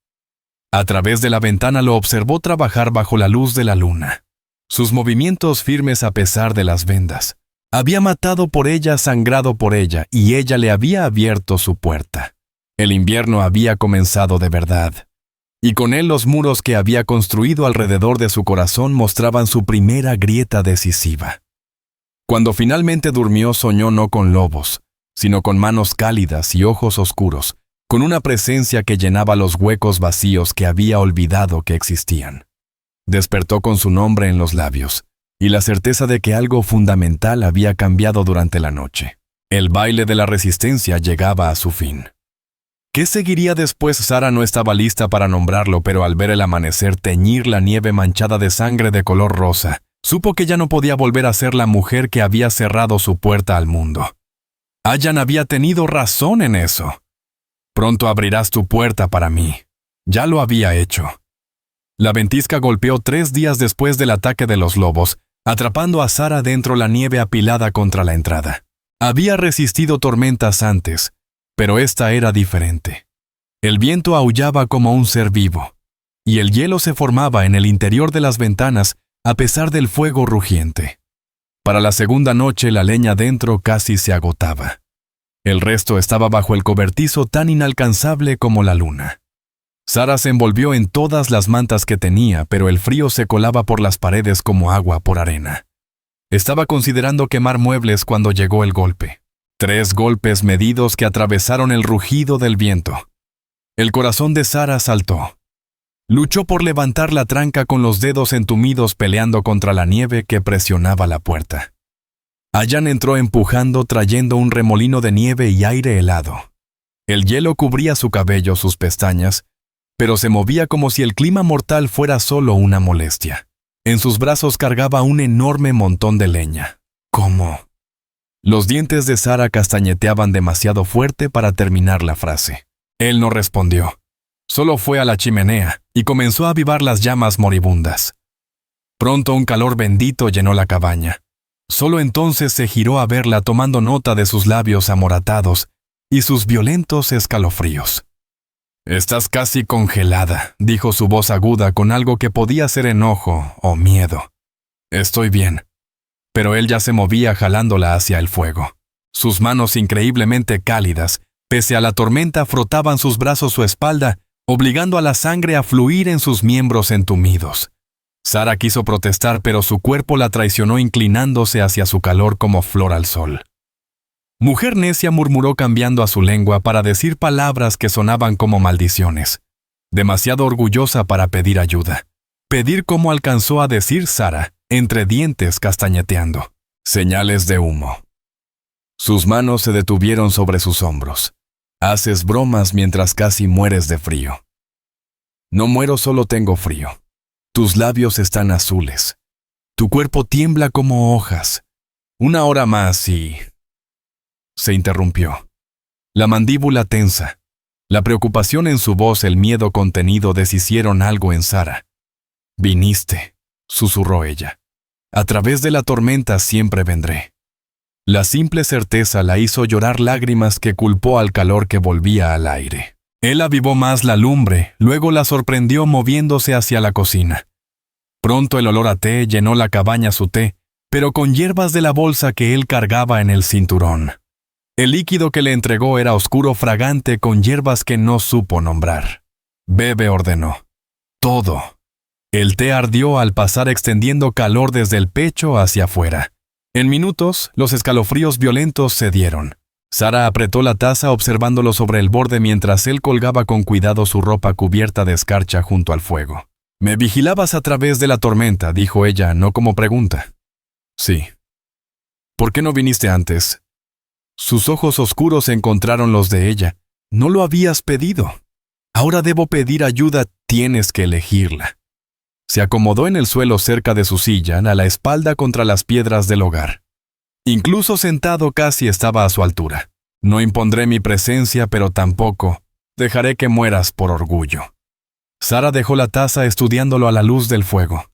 A través de la ventana lo observó trabajar bajo la luz de la luna. Sus movimientos firmes a pesar de las vendas. Había matado por ella, sangrado por ella, y ella le había abierto su puerta. El invierno había comenzado de verdad. Y con él los muros que había construido alrededor de su corazón mostraban su primera grieta decisiva. Cuando finalmente durmió, soñó no con lobos, sino con manos cálidas y ojos oscuros, con una presencia que llenaba los huecos vacíos que había olvidado que existían. Despertó con su nombre en los labios, y la certeza de que algo fundamental había cambiado durante la noche. El baile de la resistencia llegaba a su fin. ¿Qué seguiría después? Sara no estaba lista para nombrarlo, pero al ver el amanecer teñir la nieve manchada de sangre de color rosa, supo que ya no podía volver a ser la mujer que había cerrado su puerta al mundo. Ayan había tenido razón en eso. Pronto abrirás tu puerta para mí. Ya lo había hecho. La ventisca golpeó 3 días después del ataque de los lobos, atrapando a Sara dentro la nieve apilada contra la entrada. Había resistido tormentas antes, pero esta era diferente. El viento aullaba como un ser vivo, y el hielo se formaba en el interior de las ventanas a pesar del fuego rugiente. Para la segunda noche la leña dentro casi se agotaba. El resto estaba bajo el cobertizo tan inalcanzable como la luna. Sara se envolvió en todas las mantas que tenía, pero el frío se colaba por las paredes como agua por arena. Estaba considerando quemar muebles cuando llegó el golpe. 3 golpes medidos que atravesaron el rugido del viento. El corazón de Sara saltó. Luchó por levantar la tranca con los dedos entumidos peleando contra la nieve que presionaba la puerta. Ayan entró empujando, trayendo un remolino de nieve y aire helado. El hielo cubría su cabello, sus pestañas, pero se movía como si el clima mortal fuera solo una molestia. En sus brazos cargaba un enorme montón de leña. ¿Cómo? Los dientes de Sara castañeteaban demasiado fuerte para terminar la frase. Él no respondió. Solo fue a la chimenea y comenzó a avivar las llamas moribundas. Pronto un calor bendito llenó la cabaña. Solo entonces se giró a verla, tomando nota de sus labios amoratados y sus violentos escalofríos. «Estás casi congelada», dijo su voz aguda con algo que podía ser enojo o miedo. «Estoy bien». Pero él ya se movía jalándola hacia el fuego. Sus manos increíblemente cálidas, pese a la tormenta, frotaban sus brazos su espalda, obligando a la sangre a fluir en sus miembros entumidos. Sara quiso protestar, pero su cuerpo la traicionó inclinándose hacia su calor como flor al sol. «Mujer necia», murmuró cambiando a su lengua para decir palabras que sonaban como maldiciones. Demasiado orgullosa para pedir ayuda. Pedir como alcanzó a decir Sara, entre dientes castañeteando. Señales de humo. Sus manos se detuvieron sobre sus hombros. «Haces bromas mientras casi mueres de frío». «No muero, solo tengo frío. Tus labios están azules. Tu cuerpo tiembla como hojas. 1 hora más y...» Se interrumpió. La mandíbula tensa. La preocupación en su voz, el miedo contenido deshicieron algo en Sara. «Viniste», susurró ella. «A través de la tormenta siempre vendré». La simple certeza la hizo llorar lágrimas que culpó al calor que volvía al aire. Él avivó más la lumbre, luego la sorprendió moviéndose hacia la cocina. Pronto el olor a té llenó la cabaña, su té, pero con hierbas de la bolsa que él cargaba en el cinturón. El líquido que le entregó era oscuro, fragante, con hierbas que no supo nombrar. «Bebe», ordenó. «Todo». El té ardió al pasar, extendiendo calor desde el pecho hacia afuera. En minutos, los escalofríos violentos cedieron. Sara apretó la taza observándolo sobre el borde mientras él colgaba con cuidado su ropa cubierta de escarcha junto al fuego. «Me vigilabas a través de la tormenta», dijo ella, no como pregunta. «Sí». «¿Por qué no viniste antes?» Sus ojos oscuros encontraron los de ella. «No lo habías pedido. Ahora debo pedir ayuda, tienes que elegirla». Se acomodó en el suelo cerca de su silla, a la espalda contra las piedras del hogar. Incluso sentado casi estaba a su altura. «No impondré mi presencia, pero tampoco dejaré que mueras por orgullo». Sara dejó la taza estudiándolo a la luz del fuego.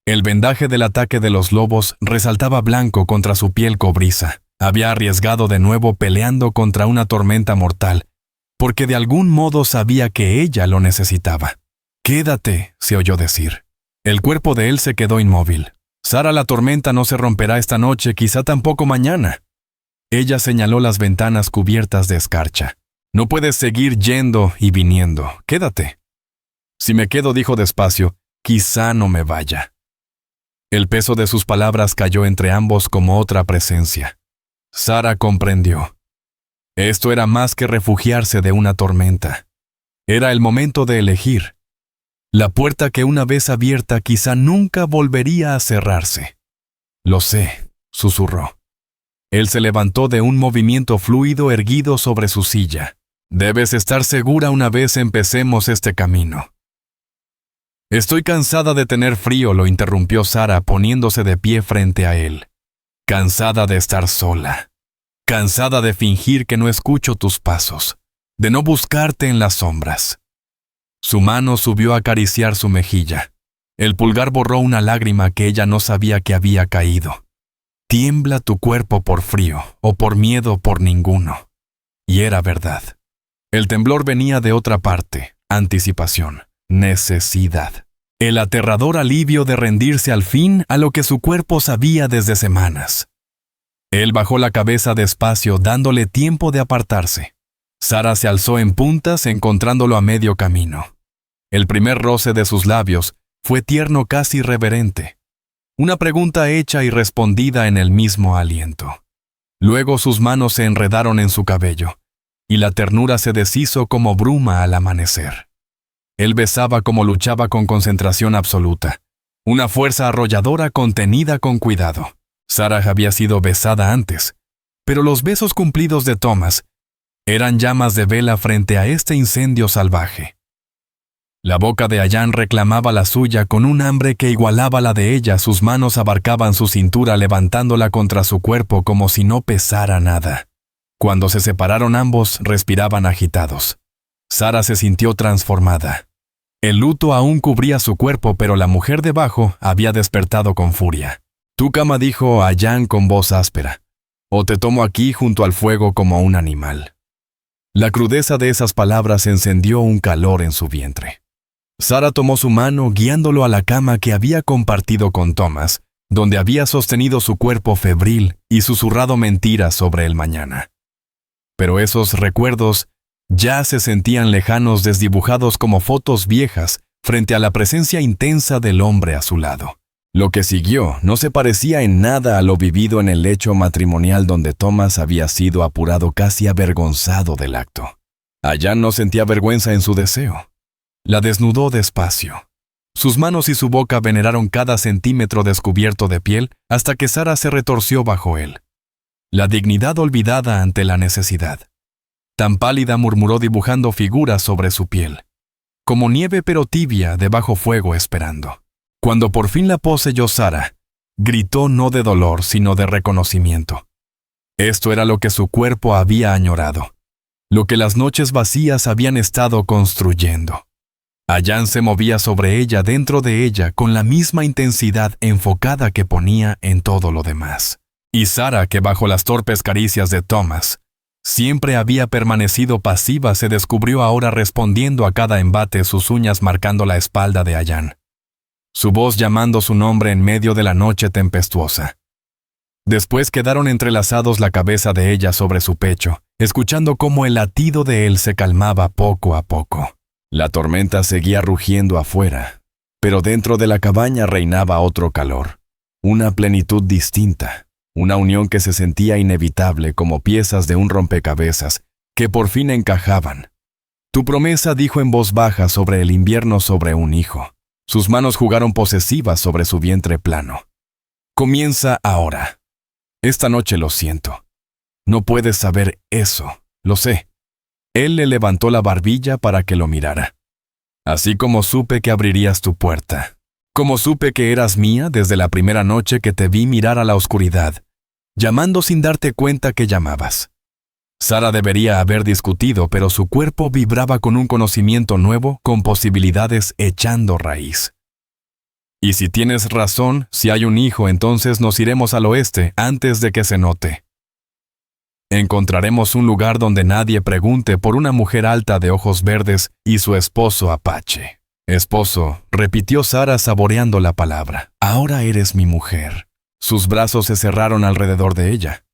El vendaje del ataque de los lobos resaltaba blanco contra su piel cobriza. Había arriesgado de nuevo peleando contra una tormenta mortal, porque de algún modo sabía que ella lo necesitaba. «Quédate», se oyó decir. El cuerpo de él se quedó inmóvil. «Sara, la tormenta no se romperá esta noche, quizá tampoco mañana». Ella señaló las ventanas cubiertas de escarcha. «No puedes seguir yendo y viniendo. Quédate». «Si me quedo», dijo despacio, «quizá no me vaya». El peso de sus palabras cayó entre ambos como otra presencia. Sara comprendió. Esto era más que refugiarse de una tormenta. Era el momento de elegir. La puerta que una vez abierta quizá nunca volvería a cerrarse. «Lo sé», susurró. Él se levantó de un movimiento fluido erguido sobre su silla. «Debes estar segura una vez empecemos este camino». «Estoy cansada de tener frío», lo interrumpió Sara poniéndose de pie frente a él. «Cansada de estar sola. Cansada de fingir que no escucho tus pasos, de no buscarte en las sombras». Su mano subió a acariciar su mejilla. El pulgar borró una lágrima que ella no sabía que había caído. «Tiembla tu cuerpo por frío, o por miedo, por ninguno». Y era verdad. El temblor venía de otra parte, anticipación, necesidad. El aterrador alivio de rendirse al fin a lo que su cuerpo sabía desde semanas. Él bajó la cabeza despacio, dándole tiempo de apartarse. Sara se alzó en puntas, encontrándolo a medio camino. El primer roce de sus labios fue tierno, casi reverente. Una pregunta hecha y respondida en el mismo aliento. Luego sus manos se enredaron en su cabello, y la ternura se deshizo como bruma al amanecer. Él besaba como luchaba con concentración absoluta, una fuerza arrolladora contenida con cuidado. Sara había sido besada antes, pero los besos cumplidos de Thomas eran llamas de vela frente a este incendio salvaje. La boca de Allan reclamaba la suya con un hambre que igualaba la de ella. Sus manos abarcaban su cintura levantándola contra su cuerpo como si no pesara nada. Cuando se separaron ambos, respiraban agitados. Sara se sintió transformada. El luto aún cubría su cuerpo, pero la mujer debajo había despertado con furia. «Tu cama», dijo Allan con voz áspera, «o te tomo aquí junto al fuego como un animal». La crudeza de esas palabras encendió un calor en su vientre. Sara tomó su mano guiándolo a la cama que había compartido con Thomas, donde había sostenido su cuerpo febril y susurrado mentiras sobre el mañana. Pero esos recuerdos ya se sentían lejanos, desdibujados como fotos viejas frente a la presencia intensa del hombre a su lado. Lo que siguió no se parecía en nada a lo vivido en el lecho matrimonial donde Thomas había sido apurado, casi avergonzado del acto. Allan no sentía vergüenza en su deseo. La desnudó despacio. Sus manos y su boca veneraron cada centímetro descubierto de piel hasta que Sara se retorció bajo él. La dignidad olvidada ante la necesidad. Tan pálida, murmuró dibujando figuras sobre su piel. Como nieve pero tibia debajo fuego esperando. Cuando por fin la poseyó Sara, gritó no de dolor sino de reconocimiento. Esto era lo que su cuerpo había añorado, lo que las noches vacías habían estado construyendo. Allan se movía sobre ella, dentro de ella, con la misma intensidad enfocada que ponía en todo lo demás. Y Sara, que bajo las torpes caricias de Thomas siempre había permanecido pasiva, se descubrió ahora respondiendo a cada embate, sus uñas marcando la espalda de Allan. Su voz llamando su nombre en medio de la noche tempestuosa. Después quedaron entrelazados, la cabeza de ella sobre su pecho, escuchando cómo el latido de él se calmaba poco a poco. La tormenta seguía rugiendo afuera, pero dentro de la cabaña reinaba otro calor, una plenitud distinta, una unión que se sentía inevitable como piezas de un rompecabezas que por fin encajaban. «Tu promesa», dijo en voz baja sobre el invierno sobre un hijo. Sus manos jugaron posesivas sobre su vientre plano. «Comienza ahora. Esta noche lo siento. No puedes saber eso, lo sé». Él le levantó la barbilla para que lo mirara. «Así como supe que abrirías tu puerta. Como supe que eras mía desde la primera noche que te vi mirar a la oscuridad, llamando sin darte cuenta que llamabas». Sara debería haber discutido, pero su cuerpo vibraba con un conocimiento nuevo, con posibilidades echando raíz. Y si tienes razón, si hay un hijo, entonces nos iremos al oeste antes de que se note. Encontraremos un lugar donde nadie pregunte por una mujer alta de ojos verdes y su esposo apache. Esposo, repitió Sara saboreando la palabra. Ahora eres mi mujer. Sus brazos se cerraron alrededor de ella.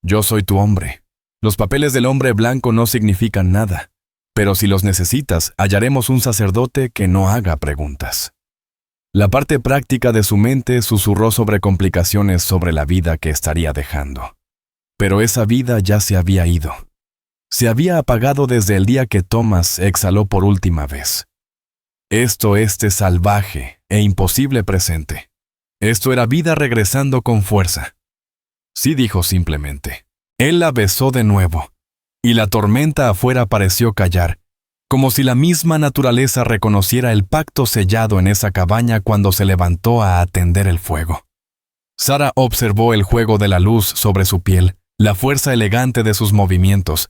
Yo soy tu hombre. Los papeles del hombre blanco no significan nada, pero si los necesitas, hallaremos un sacerdote que no haga preguntas. La parte práctica de su mente susurró sobre complicaciones sobre la vida que estaría dejando. Pero esa vida ya se había ido. Se había apagado desde el día que Thomas exhaló por última vez. Esto salvaje e imposible presente. Esto era vida regresando con fuerza. Sí, dijo simplemente. Él la besó de nuevo, y la tormenta afuera pareció callar, como si la misma naturaleza reconociera el pacto sellado en esa cabaña cuando se levantó a atender el fuego. Sara observó el juego de la luz sobre su piel, la fuerza elegante de sus movimientos,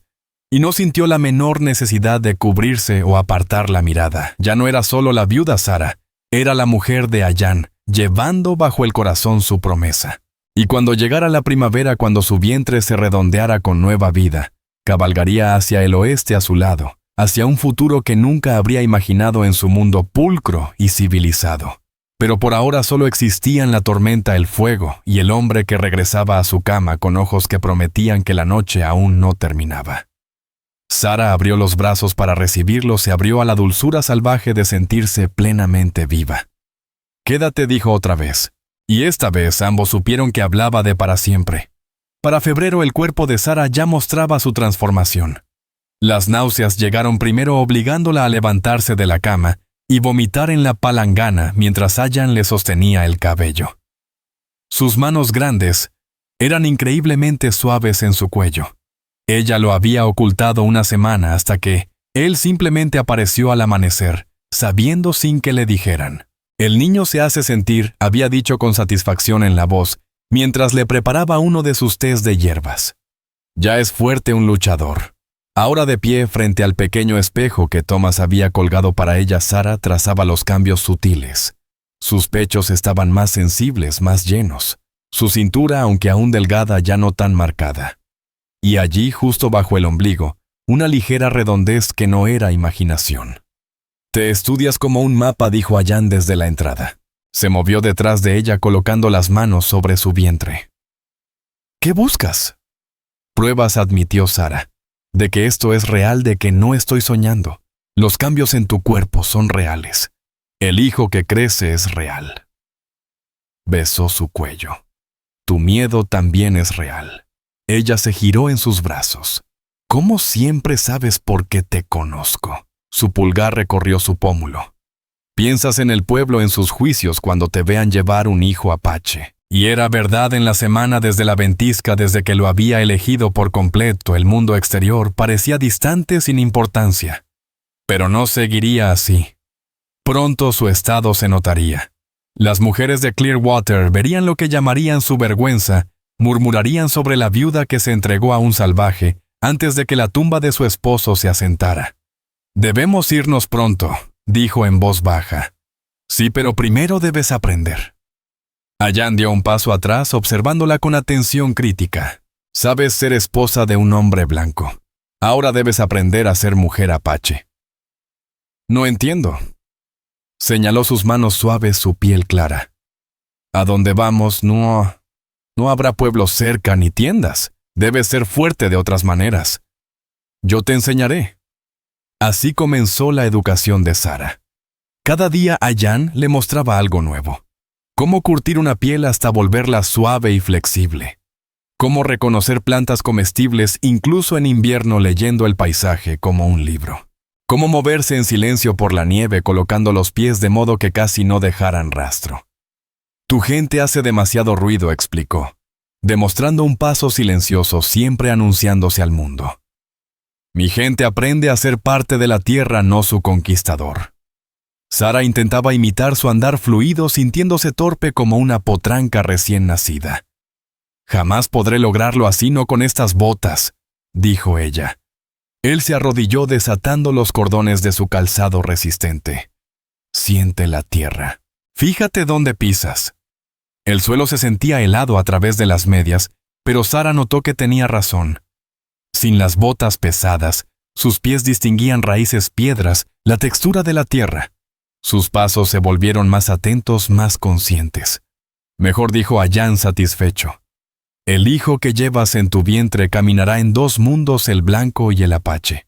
y no sintió la menor necesidad de cubrirse o apartar la mirada. Ya no era solo la viuda Sara, era la mujer de Allan, llevando bajo el corazón su promesa. Y cuando llegara la primavera, cuando su vientre se redondeara con nueva vida, cabalgaría hacia el oeste a su lado, hacia un futuro que nunca habría imaginado en su mundo pulcro y civilizado. Pero por ahora solo existían la tormenta, el fuego y el hombre que regresaba a su cama con ojos que prometían que la noche aún no terminaba. Sara abrió los brazos para recibirlo, se abrió a la dulzura salvaje de sentirse plenamente viva. «Quédate», dijo otra vez. Y esta vez ambos supieron que hablaba de para siempre. Para febrero el cuerpo de Sara ya mostraba su transformación. Las náuseas llegaron primero obligándola a levantarse de la cama y vomitar en la palangana mientras Allan le sostenía el cabello. Sus manos grandes eran increíblemente suaves en su cuello. Ella lo había ocultado una semana hasta que él simplemente apareció al amanecer, sabiendo sin que le dijeran. «El niño se hace sentir», había dicho con satisfacción en la voz, mientras le preparaba uno de sus tés de hierbas. «Ya es fuerte un luchador». Ahora de pie frente al pequeño espejo que Thomas había colgado para ella, Sara trazaba los cambios sutiles. Sus pechos estaban más sensibles, más llenos. Su cintura, aunque aún delgada, ya no tan marcada. Y allí, justo bajo el ombligo, una ligera redondez que no era imaginación. «Te estudias como un mapa», dijo Allan desde la entrada. Se movió detrás de ella colocando las manos sobre su vientre. «¿Qué buscas?» «Pruebas», admitió Sara, «de que esto es real, de que no estoy soñando. Los cambios en tu cuerpo son reales. El hijo que crece es real». Besó su cuello. «Tu miedo también es real». Ella se giró en sus brazos. «¿Cómo siempre sabes por qué te conozco?» Su pulgar recorrió su pómulo. «Piensas en el pueblo, en sus juicios cuando te vean llevar un hijo apache». Y era verdad en la semana desde la ventisca, desde que lo había elegido por completo, el mundo exterior parecía distante, sin importancia. Pero no seguiría así. Pronto su estado se notaría. Las mujeres de Clearwater verían lo que llamarían su vergüenza, murmurarían sobre la viuda que se entregó a un salvaje antes de que la tumba de su esposo se asentara. «Debemos irnos pronto», dijo en voz baja. «Sí, pero primero debes aprender». Allan dio un paso atrás observándola con atención crítica. «Sabes ser esposa de un hombre blanco. Ahora debes aprender a ser mujer apache». «No entiendo». Señaló sus manos suaves, su piel clara. «A donde vamos no habrá pueblos cerca ni tiendas. Debes ser fuerte de otras maneras. Yo te enseñaré». Así comenzó la educación de Sara. Cada día Allan le mostraba algo nuevo. Cómo curtir una piel hasta volverla suave y flexible. Cómo reconocer plantas comestibles incluso en invierno leyendo el paisaje como un libro. Cómo moverse en silencio por la nieve colocando los pies de modo que casi no dejaran rastro. «Tu gente hace demasiado ruido», explicó, demostrando un paso silencioso siempre anunciándose al mundo. «Mi gente aprende a ser parte de la tierra, no su conquistador». Sara intentaba imitar su andar fluido, sintiéndose torpe como una potranca recién nacida. «Jamás podré lograrlo así, no con estas botas», dijo ella. Él se arrodilló desatando los cordones de su calzado resistente. «Siente la tierra». Fíjate dónde pisas. El suelo se sentía helado a través de las medias, pero Sara notó que tenía razón. Sin las botas pesadas, sus pies distinguían raíces piedras, la textura de la tierra. Sus pasos se volvieron más atentos, más conscientes. Mejor dijo Ayán satisfecho: el hijo que llevas en tu vientre caminará en dos mundos, el blanco y el apache.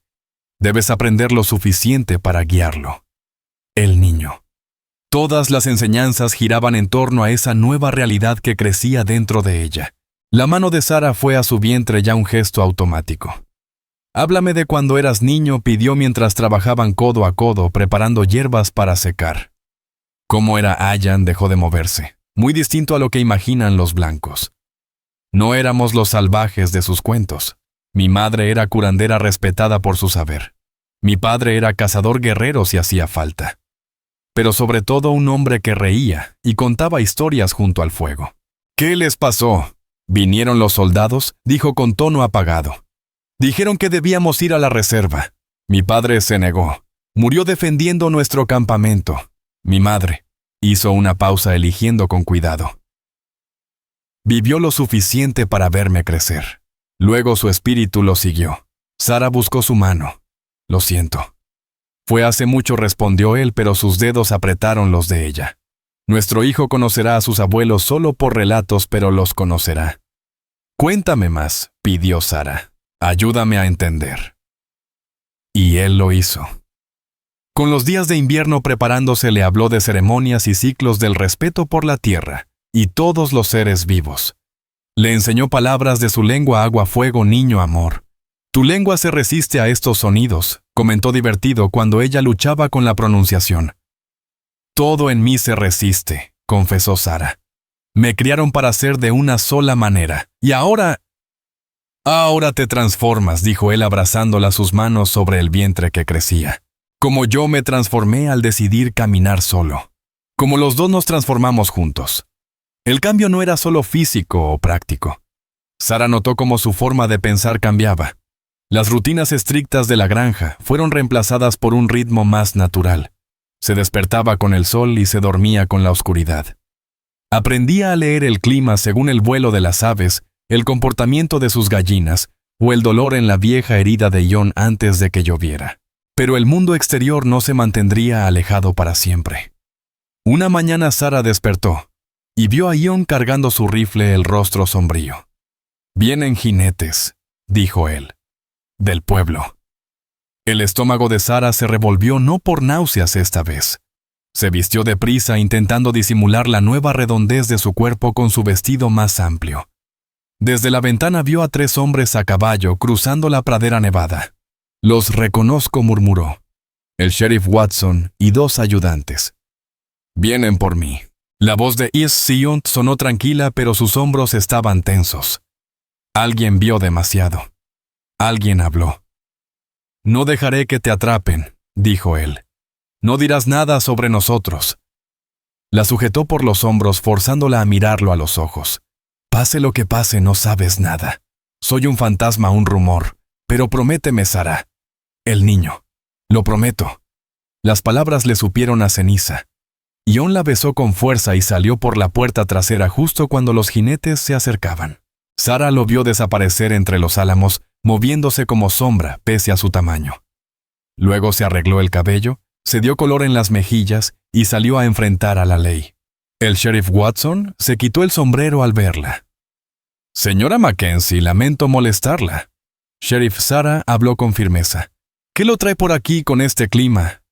Debes aprender lo suficiente para guiarlo. El niño. Todas las enseñanzas giraban en torno a esa nueva realidad que crecía dentro de ella. La mano de Sara fue a su vientre ya un gesto automático. Háblame de cuando eras niño, pidió mientras trabajaban codo a codo preparando hierbas para secar. Cómo era Ayán dejó de moverse, muy distinto a lo que imaginan los blancos. No éramos los salvajes de sus cuentos. Mi madre era curandera respetada por su saber. Mi padre era cazador guerrero si hacía falta. Pero sobre todo un hombre que reía y contaba historias junto al fuego. ¿Qué les pasó? ¿Vinieron los soldados?, dijo con tono apagado. Dijeron que debíamos ir a la reserva. Mi padre se negó. Murió defendiendo nuestro campamento. Mi madre hizo una pausa eligiendo con cuidado. Vivió lo suficiente para verme crecer. Luego su espíritu lo siguió. Sara buscó su mano. Lo siento. Fue hace mucho, respondió él, pero sus dedos apretaron los de ella. Nuestro hijo conocerá a sus abuelos solo por relatos, pero los conocerá. Cuéntame más, pidió Sara. Ayúdame a entender. Y él lo hizo. Con los días de invierno preparándose, le habló de ceremonias y ciclos, del respeto por la tierra y todos los seres vivos. Le enseñó palabras de su lengua: agua, fuego, niño, amor. Tu lengua se resiste a estos sonidos, comentó divertido cuando ella luchaba con la pronunciación. Todo en mí se resiste, confesó Sara. Me criaron para ser de una sola manera, y ahora te transformas, dijo él abrazándola, sus manos sobre el vientre que crecía. Como yo me transformé al decidir caminar solo. Como los dos nos transformamos juntos. El cambio no era solo físico o práctico. Sara notó cómo su forma de pensar cambiaba. Las rutinas estrictas de la granja fueron reemplazadas por un ritmo más natural. Se despertaba con el sol y se dormía con la oscuridad. Aprendía a leer el clima según el vuelo de las aves, el comportamiento de sus gallinas o el dolor en la vieja herida de Ion antes de que lloviera. Pero el mundo exterior no se mantendría alejado para siempre. Una mañana Sara despertó y vio a Ion cargando su rifle, el rostro sombrío. «Vienen jinetes», dijo él, «del pueblo». El estómago de Sara se revolvió, no por náuseas esta vez. Se vistió deprisa, intentando disimular la nueva redondez de su cuerpo con su vestido más amplio. Desde la ventana vio a 3 hombres a caballo cruzando la pradera nevada. «Los reconozco», murmuró. El sheriff Watson y 2 ayudantes. «Vienen por mí». La voz de Is Sion sonó tranquila, pero sus hombros estaban tensos. Alguien vio demasiado. Alguien habló. «No dejaré que te atrapen», dijo él. «No dirás nada sobre nosotros». La sujetó por los hombros, forzándola a mirarlo a los ojos. «Pase lo que pase, no sabes nada. Soy un fantasma, un rumor. Pero prométeme, Sara». El niño. «Lo prometo». Las palabras le supieron a ceniza. Ion la besó con fuerza y salió por la puerta trasera justo cuando los jinetes se acercaban. Sara lo vio desaparecer entre los álamos, moviéndose como sombra pese a su tamaño. Luego se arregló el cabello, se dio color en las mejillas y salió a enfrentar a la ley. El sheriff Watson se quitó el sombrero al verla. «Señora Mackenzie, lamento molestarla». Sheriff Sara habló con firmeza. «¿Qué lo trae por aquí con este clima?»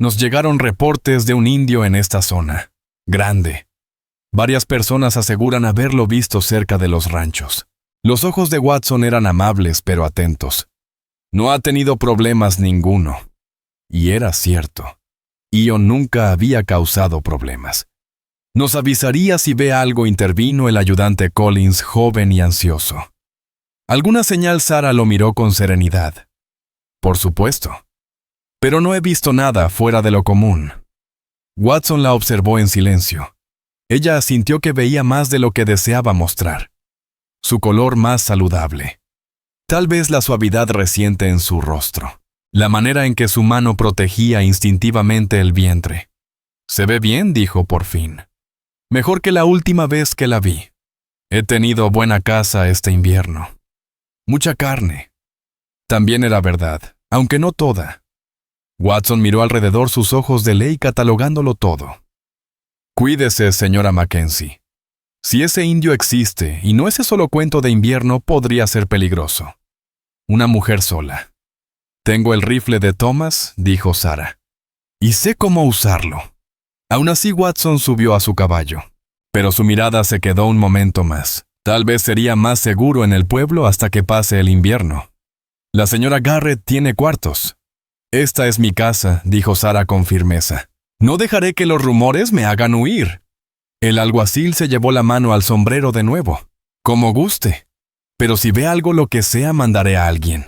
«Nos llegaron reportes de un indio en esta zona. Grande. Varias personas aseguran haberlo visto cerca de los ranchos». Los ojos de Watson eran amables pero atentos. «No ha tenido problemas ninguno». Y era cierto. Ion nunca había causado problemas. «Nos avisaría si ve algo», intervino el ayudante Collins, joven y ansioso. ¿Alguna señal? Sara lo miró con serenidad. «Por supuesto. Pero no he visto nada fuera de lo común». Watson la observó en silencio. Ella sintió que veía más de lo que deseaba mostrar. Su color más saludable. Tal vez la suavidad reciente en su rostro. La manera en que su mano protegía instintivamente el vientre. Se ve bien, dijo por fin. Mejor que la última vez que la vi. He tenido buena caza este invierno. Mucha carne. También era verdad, aunque no toda. Watson miró alrededor, sus ojos de ley catalogándolo todo. Cuídese, señora Mackenzie. Si ese indio existe y no ese solo cuento de invierno, podría ser peligroso. Una mujer sola. Tengo el rifle de Thomas, dijo Sarah, y sé cómo usarlo. Aún así, Watson subió a su caballo, pero su mirada se quedó un momento más. Tal vez sería más seguro en el pueblo hasta que pase el invierno. La señora Garrett tiene cuartos. Esta es mi casa, dijo Sarah con firmeza. No dejaré que los rumores me hagan huir. El alguacil se llevó la mano al sombrero de nuevo. Como guste. Pero si ve algo, lo que sea, mandaré a alguien.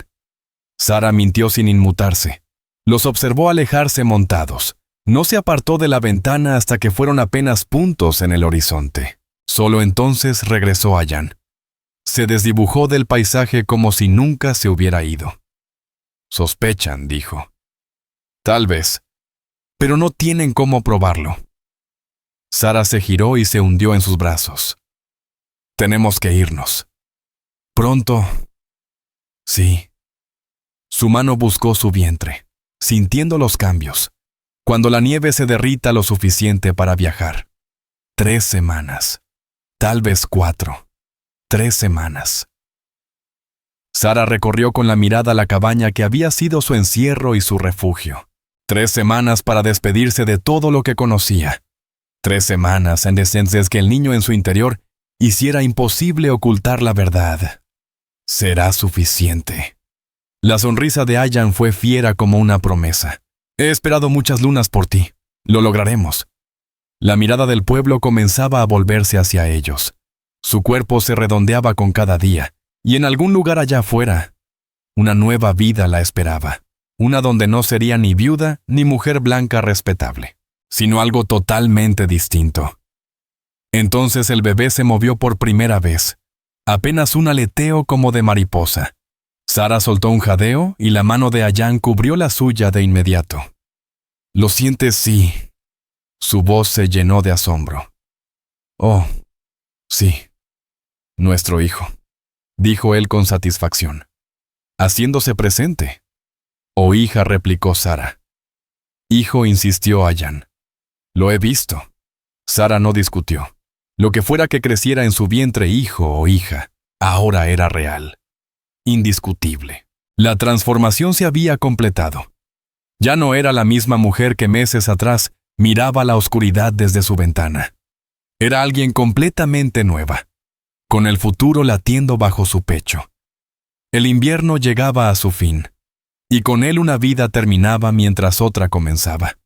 Sarah mintió sin inmutarse. Los observó alejarse montados. No se apartó de la ventana hasta que fueron apenas puntos en el horizonte. Solo entonces regresó a Jan. Se desdibujó del paisaje como si nunca se hubiera ido. Sospechan, dijo. Tal vez. Pero no tienen cómo probarlo. Sarah se giró y se hundió en sus brazos. Tenemos que irnos. Pronto. Sí. Su mano buscó su vientre, sintiendo los cambios. Cuando la nieve se derrita lo suficiente para viajar. 3 semanas. Tal vez 4. 3 semanas. Sarah recorrió con la mirada la cabaña que había sido su encierro y su refugio. 3 semanas para despedirse de todo lo que conocía. 3 semanas desde que el niño en su interior hiciera imposible ocultar la verdad. Será suficiente. La sonrisa de Ayan fue fiera como una promesa. He esperado muchas lunas por ti. Lo lograremos. La mirada del pueblo comenzaba a volverse hacia ellos. Su cuerpo se redondeaba con cada día, y en algún lugar allá afuera, una nueva vida la esperaba. Una donde no sería ni viuda ni mujer blanca respetable, sino algo totalmente distinto. Entonces el bebé se movió por primera vez, apenas un aleteo como de mariposa. Sarah soltó un jadeo y la mano de Ayan cubrió la suya de inmediato. «¿Lo sientes?» «Sí». Su voz se llenó de asombro. «Oh, sí. Nuestro hijo», dijo él con satisfacción, haciéndose presente. «Oh, hija», replicó Sarah. «Hijo», insistió Ayan. «Lo he visto». Sarah no discutió. Lo que fuera que creciera en su vientre, hijo o hija, ahora era real. Indiscutible. La transformación se había completado. Ya no era la misma mujer que meses atrás miraba la oscuridad desde su ventana. Era alguien completamente nueva, con el futuro latiendo bajo su pecho. El invierno llegaba a su fin, y con él una vida terminaba mientras otra comenzaba.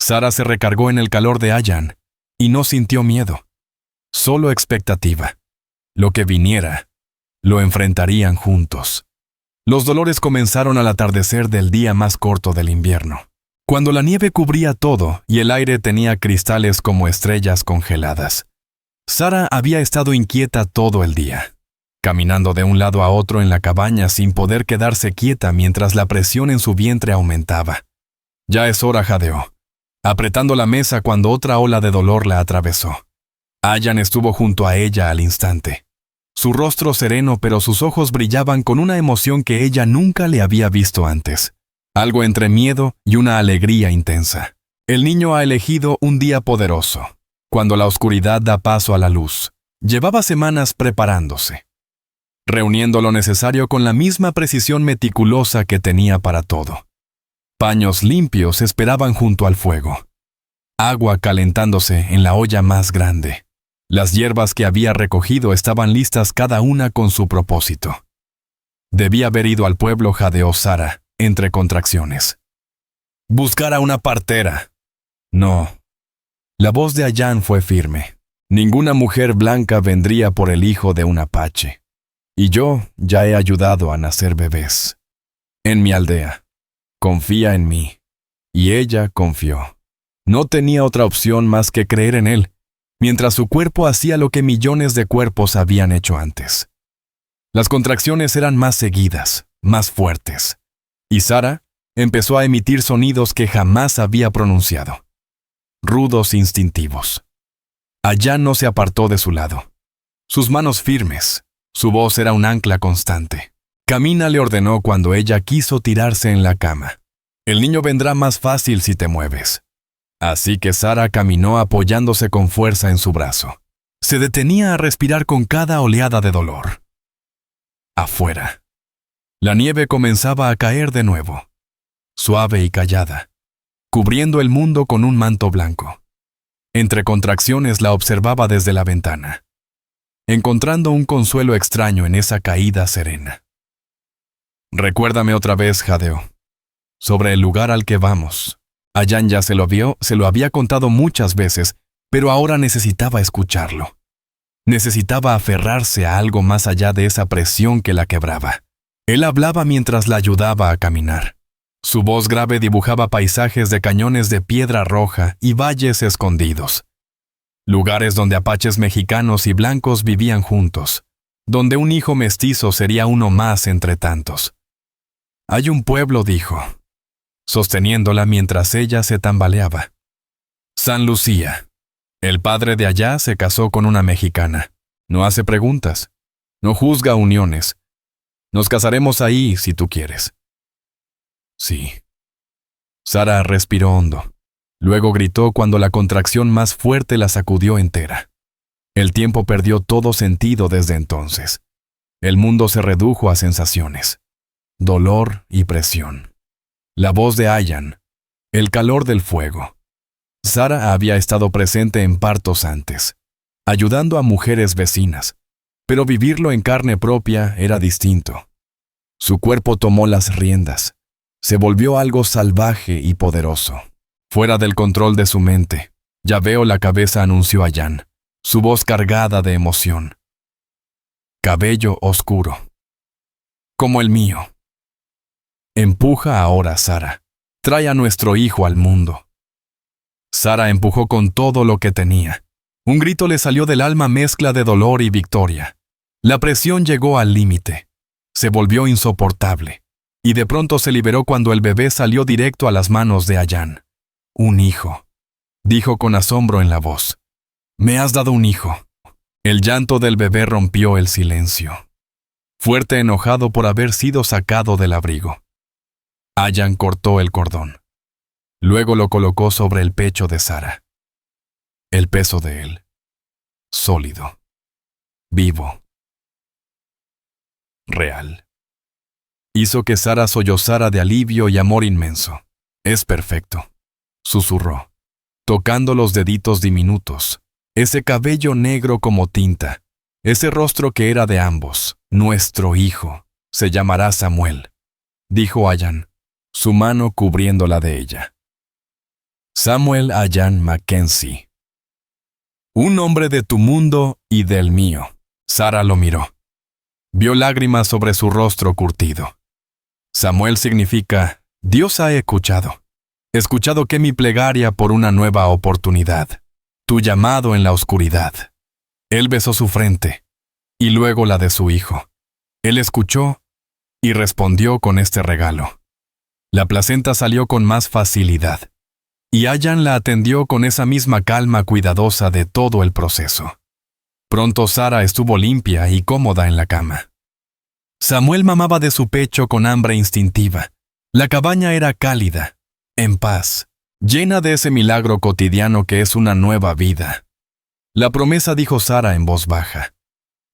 Sarah se recargó en el calor de Ayan, y no sintió miedo, solo expectativa. Lo que viniera, lo enfrentarían juntos. Los dolores comenzaron al atardecer del día más corto del invierno, cuando la nieve cubría todo y el aire tenía cristales como estrellas congeladas. Sarah había estado inquieta todo el día, caminando de un lado a otro en la cabaña sin poder quedarse quieta mientras la presión en su vientre aumentaba. «Ya es hora», jadeó, apretando la mesa cuando otra ola de dolor la atravesó. Ayan estuvo junto a ella al instante. Su rostro sereno, pero sus ojos brillaban con una emoción que ella nunca le había visto antes. Algo entre miedo y una alegría intensa. El niño ha elegido un día poderoso, cuando la oscuridad da paso a la luz. Llevaba semanas preparándose, reuniendo lo necesario con la misma precisión meticulosa que tenía para todo. Paños limpios esperaban junto al fuego. Agua calentándose en la olla más grande. Las hierbas que había recogido estaban listas cada una con su propósito. Debía haber ido al pueblo, jadeó Sarah, entre contracciones. Buscar a una partera. No. La voz de Ayan fue firme. Ninguna mujer blanca vendría por el hijo de un apache. Y yo ya he ayudado a nacer bebés. En mi aldea. Confía en mí. Y ella confió. No tenía otra opción más que creer en él, mientras su cuerpo hacía lo que millones de cuerpos habían hecho antes. Las contracciones eran más seguidas, más fuertes, y Sarah empezó a emitir sonidos que jamás había pronunciado. rudos, instintivos. Ayán no se apartó de su lado. Sus manos firmes, su voz era un ancla constante. Camina, le ordenó cuando ella quiso tirarse en la cama. El niño vendrá más fácil si te mueves. Así que Sara caminó apoyándose con fuerza en su brazo. Se detenía a respirar con cada oleada de dolor. Afuera. La nieve comenzaba a caer de nuevo, suave y callada, cubriendo el mundo con un manto blanco. Entre contracciones la observaba desde la ventana, encontrando un consuelo extraño en esa caída serena. Recuérdame otra vez, jadeó, sobre el lugar al que vamos. Ayán ya se lo había contado muchas veces, pero ahora necesitaba escucharlo. Necesitaba aferrarse a algo más allá de esa presión que la quebraba. Él hablaba mientras la ayudaba a caminar. Su voz grave dibujaba paisajes de cañones de piedra roja y valles escondidos. Lugares donde apaches mexicanos y blancos vivían juntos, donde un hijo mestizo sería uno más entre tantos. Hay un pueblo, dijo, sosteniéndola mientras ella se tambaleaba. San Lucía. El padre de allá se casó con una mexicana. No hace preguntas. No juzga uniones. Nos casaremos ahí si tú quieres. Sí. Sara respiró hondo. Luego gritó cuando la contracción más fuerte la sacudió entera. El tiempo perdió todo sentido desde entonces. El mundo se redujo a sensaciones. Dolor y presión. La voz de Ayán. El calor del fuego. Sara había estado presente en partos antes, ayudando a mujeres vecinas, pero vivirlo en carne propia era distinto. Su cuerpo tomó las riendas, se volvió algo salvaje y poderoso. Fuera del control de su mente, ya veo la cabeza, anunció Ayán, su voz cargada de emoción. Cabello oscuro. Como el mío. Empuja ahora, Sara. Trae a nuestro hijo al mundo. Sara empujó con todo lo que tenía. Un grito le salió del alma, mezcla de dolor y victoria. La presión llegó al límite. Se volvió insoportable. Y de pronto se liberó cuando el bebé salió directo a las manos de Ayán. Un hijo, dijo con asombro en la voz. Me has dado un hijo. El llanto del bebé rompió el silencio. Fuerte, enojado por haber sido sacado del abrigo. Ayán cortó el cordón. Luego lo colocó sobre el pecho de Sara. El peso de él, sólido, vivo, real, hizo que Sara sollozara de alivio y amor inmenso. Es perfecto, susurró, tocando los deditos diminutos, ese cabello negro como tinta, ese rostro que era de ambos. Nuestro hijo se llamará Samuel, dijo Ayán, su mano cubriendo la de ella. Samuel Ayán Mackenzie. Un hombre de tu mundo y del mío. Sara lo miró. Vio lágrimas sobre su rostro curtido. Samuel significa, Dios ha escuchado. Escuchado que mi plegaria por una nueva oportunidad. Tu llamado en la oscuridad. Él besó su frente, y luego la de su hijo. Él escuchó y respondió con este regalo. La placenta salió con más facilidad. Y Ayán la atendió con esa misma calma cuidadosa de todo el proceso. Pronto Sara estuvo limpia y cómoda en la cama. Samuel mamaba de su pecho con hambre instintiva. La cabaña era cálida, en paz, llena de ese milagro cotidiano que es una nueva vida. La promesa, dijo Sara en voz baja,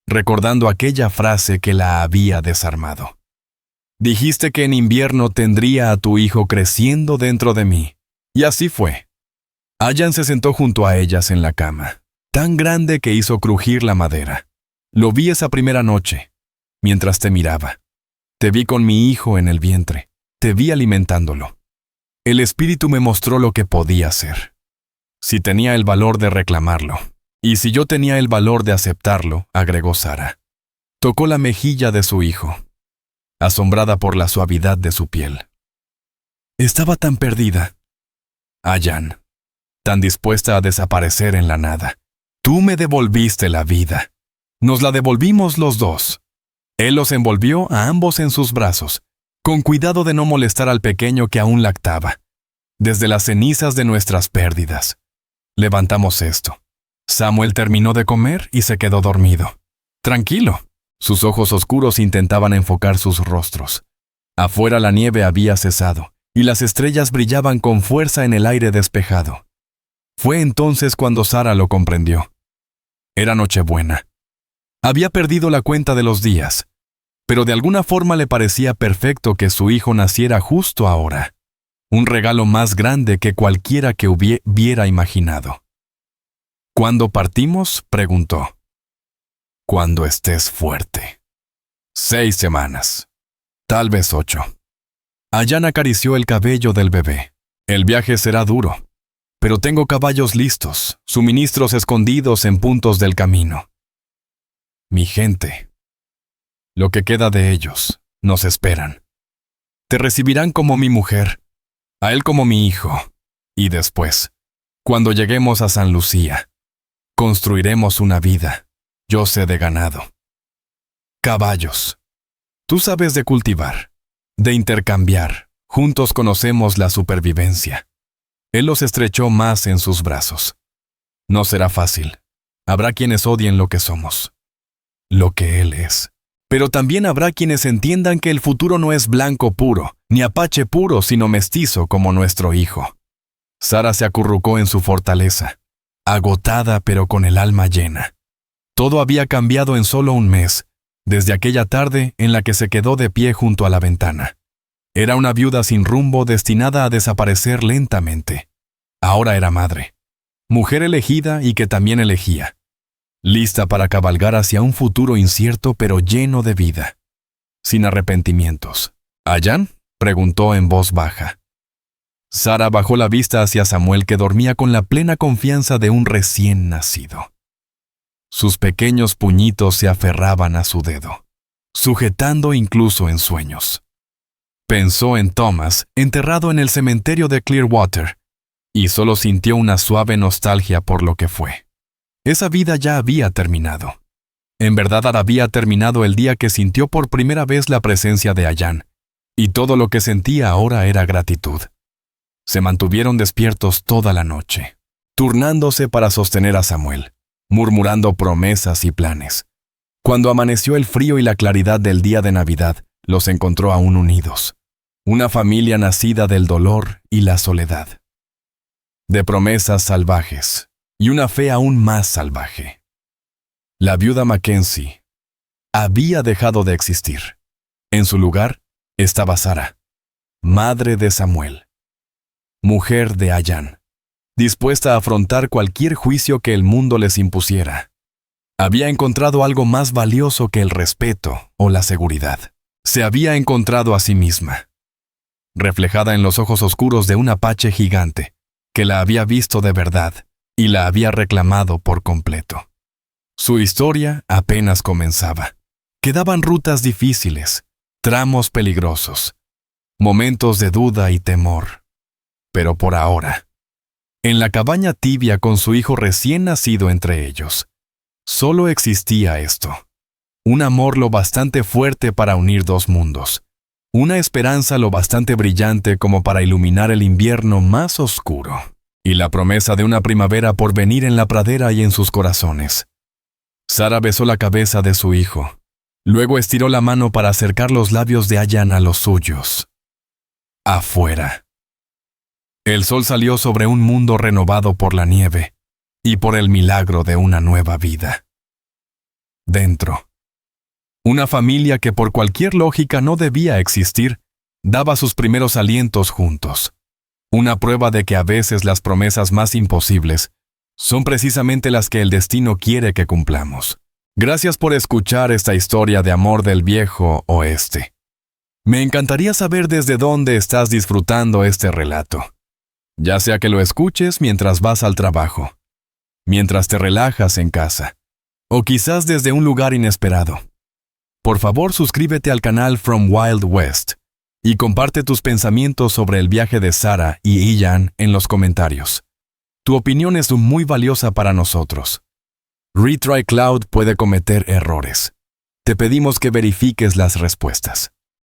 recordando aquella frase que la había desarmado. Dijiste que en invierno tendría a tu hijo creciendo dentro de mí. Y así fue. Ayán se sentó junto a ellas en la cama, tan grande que hizo crujir la madera. Lo vi esa primera noche, mientras te miraba. Te vi con mi hijo en el vientre, te vi alimentándolo. El espíritu me mostró lo que podía hacer. Si tenía el valor de reclamarlo, y si yo tenía el valor de aceptarlo, agregó Sara. Tocó la mejilla de su hijo, asombrada por la suavidad de su piel. Estaba tan perdida. Ayán, tan dispuesta a desaparecer en la nada. Tú me devolviste la vida. Nos la devolvimos los dos. Él los envolvió a ambos en sus brazos, con cuidado de no molestar al pequeño que aún lactaba. Desde las cenizas de nuestras pérdidas, Levantamos esto. Samuel terminó de comer y se quedó dormido. Tranquilo. Sus ojos oscuros intentaban enfocar sus rostros. Afuera la nieve había cesado, y las estrellas brillaban con fuerza en el aire despejado. Fue entonces cuando Sara lo comprendió. Era Nochebuena. Había perdido la cuenta de los días, pero de alguna forma le parecía perfecto que su hijo naciera justo ahora. Un regalo más grande que cualquiera que hubiera imaginado. ¿Cuándo partimos?, preguntó. Cuando estés fuerte. 6 semanas. Tal vez 8. Ayán acarició el cabello del bebé. El viaje será duro, pero tengo caballos listos, suministros escondidos en puntos del camino. Mi gente, lo que queda de ellos, nos esperan. Te recibirán como mi mujer, a él como mi hijo, y después, cuando lleguemos a San Lucía, construiremos una vida, yo sé de ganado. Caballos. Tú sabes de cultivar, de intercambiar, juntos conocemos la supervivencia. Él los estrechó más en sus brazos. No será fácil. Habrá quienes odien lo que somos, lo que él es. Pero también habrá quienes entiendan que el futuro no es blanco puro, ni apache puro, sino mestizo como nuestro hijo. Sara se acurrucó en su fortaleza, agotada pero con el alma llena. Todo había cambiado en solo un mes, desde aquella tarde en la que se quedó de pie junto a la ventana. Era una viuda sin rumbo destinada a desaparecer lentamente. Ahora era madre, mujer elegida y que también elegía, lista para cabalgar hacia un futuro incierto pero lleno de vida, sin arrepentimientos. ¿Ayán?, preguntó en voz baja. Sara bajó la vista hacia Samuel, que dormía con la plena confianza de un recién nacido. Sus pequeños puñitos se aferraban a su dedo, sujetando incluso en sueños. Pensó en Thomas, enterrado en el cementerio de Clearwater, y solo sintió una suave nostalgia por lo que fue. Esa vida ya había terminado. En verdad había terminado el día que sintió por primera vez la presencia de Ayán, y todo lo que sentía ahora era gratitud. Se mantuvieron despiertos toda la noche, turnándose para sostener a Samuel, murmurando promesas y planes. Cuando amaneció el frío y la claridad del día de Navidad, los encontró aún unidos. Una familia nacida del dolor y la soledad. De promesas salvajes, y una fe aún más salvaje. La viuda Mackenzie había dejado de existir. En su lugar estaba Sara, madre de Samuel, mujer de Ayán, dispuesta a afrontar cualquier juicio que el mundo les impusiera. Había encontrado algo más valioso que el respeto o la seguridad. Se había encontrado a sí misma, reflejada en los ojos oscuros de un apache gigante, que la había visto de verdad y la había reclamado por completo. Su historia apenas comenzaba. Quedaban rutas difíciles, tramos peligrosos, momentos de duda y temor. Pero por ahora, en la cabaña tibia con su hijo recién nacido entre ellos, solo existía esto. Un amor lo bastante fuerte para unir dos mundos. Una esperanza lo bastante brillante como para iluminar el invierno más oscuro. Y la promesa de una primavera por venir en la pradera y en sus corazones. Sara besó la cabeza de su hijo. Luego estiró la mano para acercar los labios de Ayán a los suyos. Afuera. El sol salió sobre un mundo renovado por la nieve y por el milagro de una nueva vida. Dentro. Una familia que por cualquier lógica no debía existir, daba sus primeros alientos juntos. Una prueba de que a veces las promesas más imposibles son precisamente las que el destino quiere que cumplamos. Gracias por escuchar esta historia de amor del viejo oeste. Me encantaría saber desde dónde estás disfrutando este relato. Ya sea que lo escuches mientras vas al trabajo, mientras te relajas en casa, o quizás desde un lugar inesperado. Por favor, suscríbete al canal From Wild West y comparte tus pensamientos sobre el viaje de Sara y Ayán en los comentarios. Tu opinión es muy valiosa para nosotros. Retry Cloud puede cometer errores. Te pedimos que verifiques las respuestas.